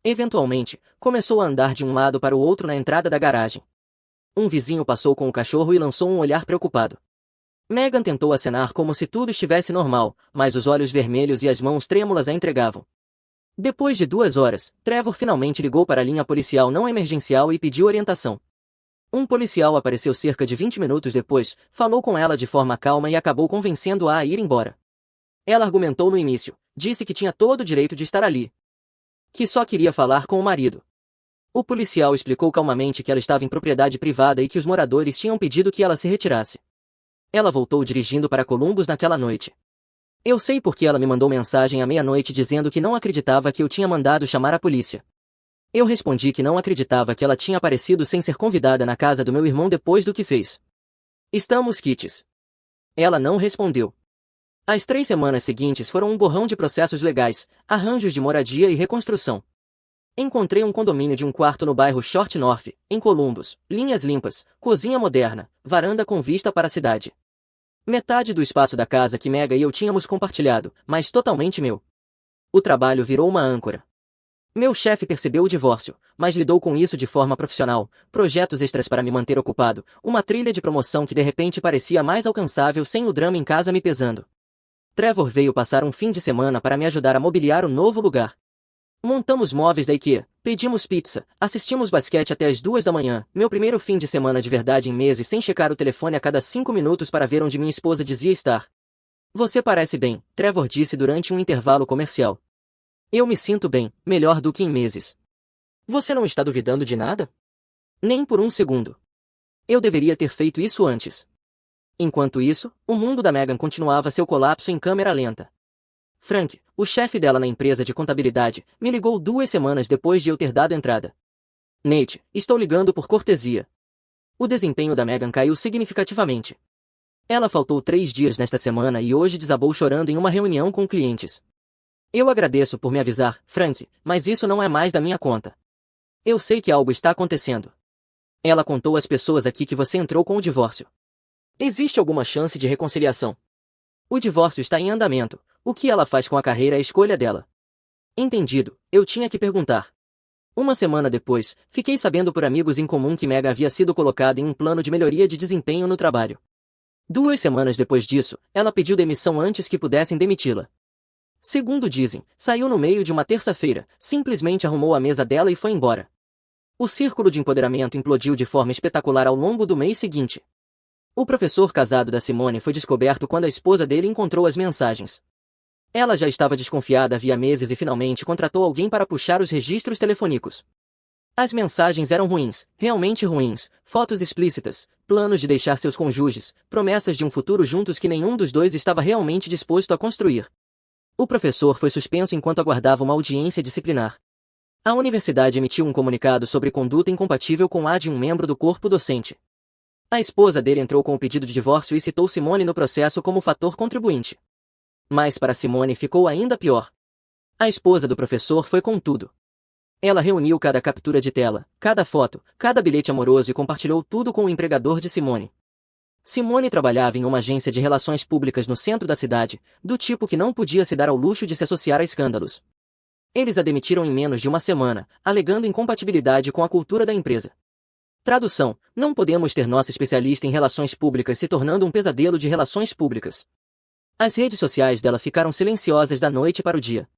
Eventualmente, começou a andar de um lado para o outro na entrada da garagem. Um vizinho passou com o cachorro e lançou um olhar preocupado. Megan tentou acenar como se tudo estivesse normal, mas os olhos vermelhos e as mãos trêmulas a entregavam. Depois de 2 horas, Trevor finalmente ligou para a linha policial não emergencial e pediu orientação. Um policial apareceu cerca de 20 minutos depois, falou com ela de forma calma e acabou convencendo-a a ir embora. Ela argumentou no início, disse que tinha todo o direito de estar ali. Que só queria falar com o marido. O policial explicou calmamente que ela estava em propriedade privada e que os moradores tinham pedido que ela se retirasse. Ela voltou dirigindo para Columbus naquela noite. Eu sei porque ela me mandou mensagem à meia-noite dizendo que não acreditava que eu tinha mandado chamar a polícia. Eu respondi que não acreditava que ela tinha aparecido sem ser convidada na casa do meu irmão depois do que fez. Estamos quites. Ela não respondeu. As 3 semanas seguintes foram um borrão de processos legais, arranjos de moradia e reconstrução. Encontrei um condomínio de 1 quarto no bairro Short North, em Columbus, linhas limpas, cozinha moderna, varanda com vista para a cidade. Metade do espaço da casa que Mega e eu tínhamos compartilhado, mas totalmente meu. O trabalho virou uma âncora. Meu chefe percebeu o divórcio, mas lidou com isso de forma profissional, projetos extras para me manter ocupado, uma trilha de promoção que de repente parecia mais alcançável sem o drama em casa me pesando. Trevor veio passar um fim de semana para me ajudar a mobiliar o novo lugar. Montamos móveis da IKEA, pedimos pizza, assistimos basquete até as 2 da manhã, meu primeiro fim de semana de verdade em meses sem checar o telefone a cada 5 minutos para ver onde minha esposa dizia estar. Você parece bem, Trevor disse durante um intervalo comercial. Eu me sinto bem, melhor do que em meses. Você não está duvidando de nada? Nem por um segundo. Eu deveria ter feito isso antes. Enquanto isso, o mundo da Megan continuava seu colapso em câmera lenta. Frank, o chefe dela na empresa de contabilidade, me ligou 2 semanas depois de eu ter dado entrada. Nate, estou ligando por cortesia. O desempenho da Megan caiu significativamente. Ela faltou 3 dias nesta semana e hoje desabou chorando em uma reunião com clientes. Eu agradeço por me avisar, Frank, mas isso não é mais da minha conta. Eu sei que algo está acontecendo. Ela contou às pessoas aqui que você entrou com o divórcio. Existe alguma chance de reconciliação? O divórcio está em andamento. O que ela faz com a carreira é a escolha dela. Entendido, eu tinha que perguntar. Uma semana depois, fiquei sabendo por amigos em comum que Mega havia sido colocada em um plano de melhoria de desempenho no trabalho. 2 semanas depois disso, ela pediu demissão antes que pudessem demiti-la. Segundo dizem, saiu no meio de uma terça-feira, simplesmente arrumou a mesa dela e foi embora. O círculo de empoderamento implodiu de forma espetacular ao longo do mês seguinte. O professor casado da Simone foi descoberto quando a esposa dele encontrou as mensagens. Ela já estava desconfiada havia meses e finalmente contratou alguém para puxar os registros telefônicos. As mensagens eram ruins, realmente ruins, fotos explícitas, planos de deixar seus cônjuges, promessas de um futuro juntos que nenhum dos dois estava realmente disposto a construir. O professor foi suspenso enquanto aguardava uma audiência disciplinar. A universidade emitiu um comunicado sobre conduta incompatível com a de um membro do corpo docente. A esposa dele entrou com o pedido de divórcio e citou Simone no processo como fator contribuinte. Mas para Simone ficou ainda pior. A esposa do professor foi com tudo. Ela reuniu cada captura de tela, cada foto, cada bilhete amoroso e compartilhou tudo com o empregador de Simone. Simone trabalhava em uma agência de relações públicas no centro da cidade, do tipo que não podia se dar ao luxo de se associar a escândalos. Eles a demitiram em menos de uma semana, alegando incompatibilidade com a cultura da empresa. Tradução: não podemos ter nossa especialista em relações públicas se tornando um pesadelo de relações públicas. As redes sociais dela ficaram silenciosas da noite para o dia.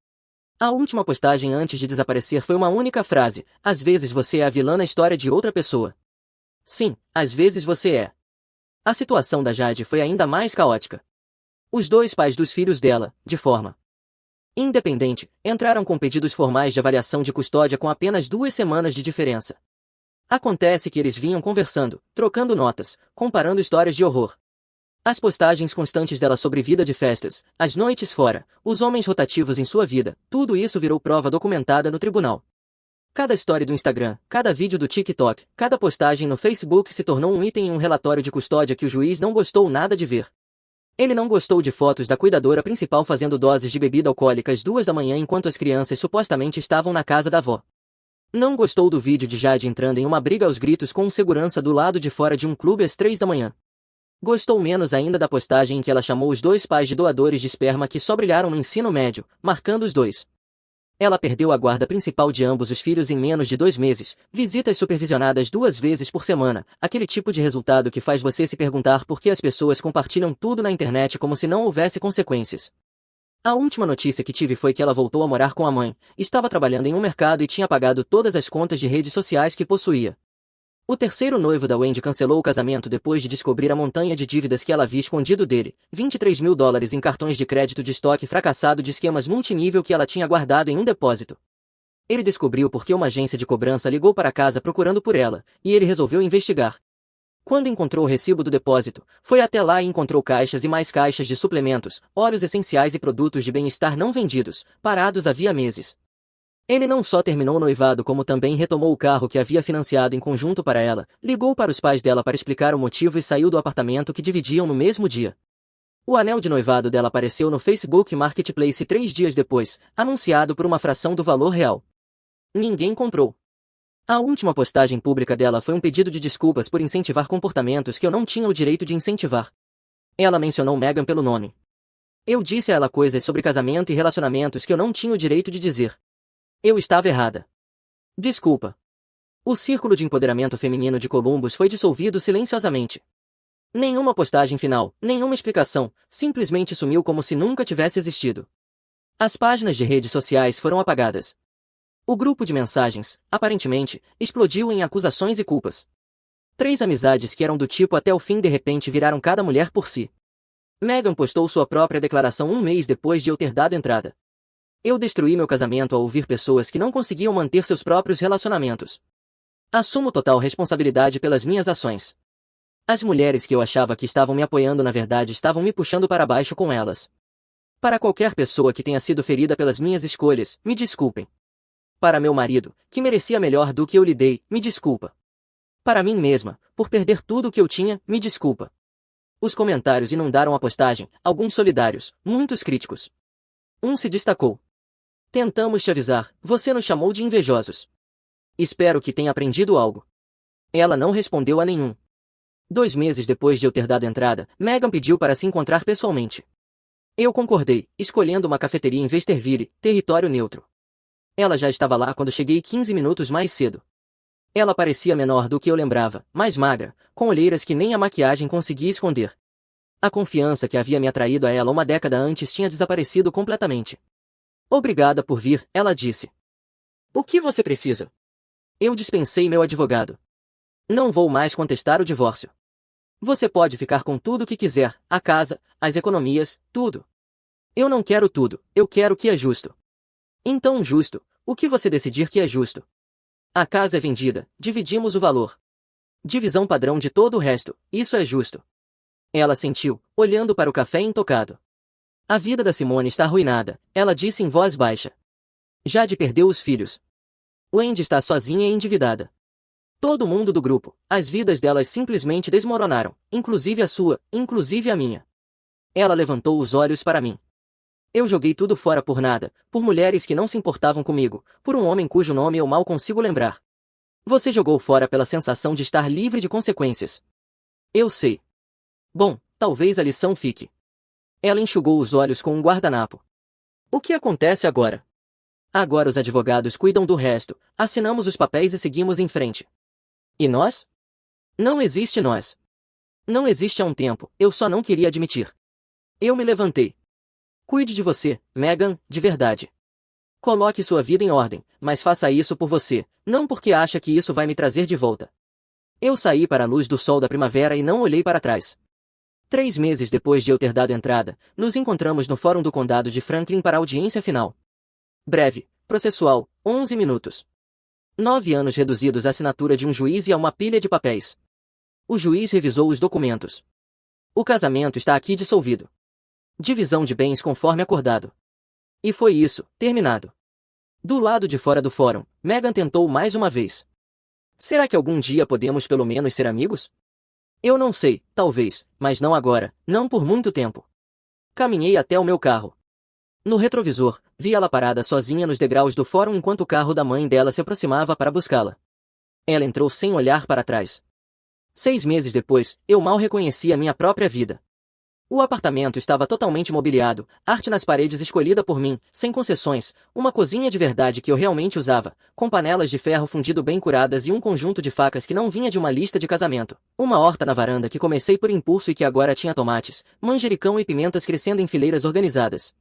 A última postagem antes de desaparecer foi uma única frase: às vezes você é a vilã na história de outra pessoa. Sim, às vezes você é. A situação da Jade foi ainda mais caótica. Os dois pais dos filhos dela, de forma independente, entraram com pedidos formais de avaliação de custódia com apenas 2 semanas de diferença. Acontece que eles vinham conversando, trocando notas, comparando histórias de horror. As postagens constantes dela sobre vida de festas, as noites fora, os homens rotativos em sua vida, tudo isso virou prova documentada no tribunal. Cada história do Instagram, cada vídeo do TikTok, cada postagem no Facebook se tornou um item em um relatório de custódia que o juiz não gostou nada de ver. Ele não gostou de fotos da cuidadora principal fazendo doses de bebida alcoólica às 2 da manhã enquanto as crianças supostamente estavam na casa da avó. Não gostou do vídeo de Jade entrando em uma briga aos gritos com um segurança do lado de fora de um clube às 3 da manhã. Gostou menos ainda da postagem em que ela chamou os 2 pais de doadores de esperma que só brilharam no ensino médio, marcando os dois. Ela perdeu a guarda principal de ambos os filhos em menos de 2 meses, visitas supervisionadas 2 vezes por semana, aquele tipo de resultado que faz você se perguntar por que as pessoas compartilham tudo na internet como se não houvesse consequências. A última notícia que tive foi que ela voltou a morar com a mãe, estava trabalhando em um mercado e tinha pagado todas as contas de redes sociais que possuía. O terceiro noivo da Wendy cancelou o casamento depois de descobrir a montanha de dívidas que ela havia escondido dele, $23.000 em cartões de crédito de estoque fracassado de esquemas multinível que ela tinha guardado em um depósito. Ele descobriu porque uma agência de cobrança ligou para casa procurando por ela, e ele resolveu investigar. Quando encontrou o recibo do depósito, foi até lá e encontrou caixas e mais caixas de suplementos, óleos essenciais e produtos de bem-estar não vendidos, parados havia meses. Ele não só terminou o noivado como também retomou o carro que havia financiado em conjunto para ela, ligou para os pais dela para explicar o motivo e saiu do apartamento que dividiam no mesmo dia. O anel de noivado dela apareceu no Facebook Marketplace 3 dias depois, anunciado por uma fração do valor real. Ninguém comprou. A última postagem pública dela foi um pedido de desculpas por incentivar comportamentos que eu não tinha o direito de incentivar. Ela mencionou Meghan pelo nome. Eu disse a ela coisas sobre casamento e relacionamentos que eu não tinha o direito de dizer. Eu estava errada. Desculpa. O círculo de empoderamento feminino de Columbus foi dissolvido silenciosamente. Nenhuma postagem final, nenhuma explicação, simplesmente sumiu como se nunca tivesse existido. As páginas de redes sociais foram apagadas. O grupo de mensagens, aparentemente, explodiu em acusações e culpas. 3 amizades que eram do tipo até o fim de repente viraram cada mulher por si. Meghan postou sua própria declaração 1 mês depois de eu ter dado entrada. Eu destruí meu casamento ao ouvir pessoas que não conseguiam manter seus próprios relacionamentos. Assumo total responsabilidade pelas minhas ações. As mulheres que eu achava que estavam me apoiando na verdade estavam me puxando para baixo com elas. Para qualquer pessoa que tenha sido ferida pelas minhas escolhas, me desculpem. Para meu marido, que merecia melhor do que eu lhe dei, me desculpa. Para mim mesma, por perder tudo o que eu tinha, me desculpa. Os comentários inundaram a postagem, alguns solidários, muitos críticos. Um se destacou. Tentamos te avisar, você nos chamou de invejosos. Espero que tenha aprendido algo. Ela não respondeu a nenhum. 2 meses depois de eu ter dado entrada, Meghan pediu para se encontrar pessoalmente. Eu concordei, escolhendo uma cafeteria em Westerville, território neutro. Ela já estava lá quando cheguei 15 minutos mais cedo. Ela parecia menor do que eu lembrava, mais magra, com olheiras que nem a maquiagem conseguia esconder. A confiança que havia me atraído a ela uma década antes tinha desaparecido completamente. Obrigada por vir, ela disse. O que você precisa? Eu dispensei meu advogado. Não vou mais contestar o divórcio. Você pode ficar com tudo o que quiser, a casa, as economias, tudo. Eu não quero tudo, eu quero o que é justo. Então justo, o que você decidir que é justo? A casa é vendida, dividimos o valor. Divisão padrão de todo o resto, isso é justo. Ela sentiu, olhando para o café intocado. A vida da Simone está arruinada, ela disse em voz baixa. Jade perdeu os filhos. Wendy está sozinha e endividada. Todo mundo do grupo, as vidas delas simplesmente desmoronaram, inclusive a sua, inclusive a minha. Ela levantou os olhos para mim. Eu joguei tudo fora por nada, por mulheres que não se importavam comigo, por um homem cujo nome eu mal consigo lembrar. Você jogou fora pela sensação de estar livre de consequências. Eu sei. Bom, talvez a lição fique. Ela enxugou os olhos com um guardanapo. O que acontece agora? Agora os advogados cuidam do resto, assinamos os papéis e seguimos em frente. E nós? Não existe nós. Não existe há um tempo, eu só não queria admitir. Eu me levantei. Cuide de você, Megan, de verdade. Coloque sua vida em ordem, mas faça isso por você, não porque acha que isso vai me trazer de volta. Eu saí para a luz do sol da primavera e não olhei para trás. 3 meses depois de eu ter dado entrada, nos encontramos no Fórum do Condado de Franklin para a audiência final. Breve, processual, 11 minutos. 9 anos reduzidos à assinatura de um juiz e a uma pilha de papéis. O juiz revisou os documentos. O casamento está aqui dissolvido. Divisão de bens conforme acordado. E foi isso, terminado. Do lado de fora do fórum, Megan tentou mais uma vez. Será que algum dia podemos pelo menos ser amigos? Eu não sei, talvez, mas não agora, não por muito tempo. Caminhei até o meu carro. No retrovisor, vi ela parada sozinha nos degraus do fórum enquanto o carro da mãe dela se aproximava para buscá-la. Ela entrou sem olhar para trás. 6 meses depois, eu mal reconhecia minha própria vida. O apartamento estava totalmente mobiliado, arte nas paredes escolhida por mim, sem concessões, uma cozinha de verdade que eu realmente usava, com panelas de ferro fundido bem curadas e um conjunto de facas que não vinha de uma lista de casamento, uma horta na varanda que comecei por impulso e que agora tinha tomates, manjericão e pimentas crescendo em fileiras organizadas,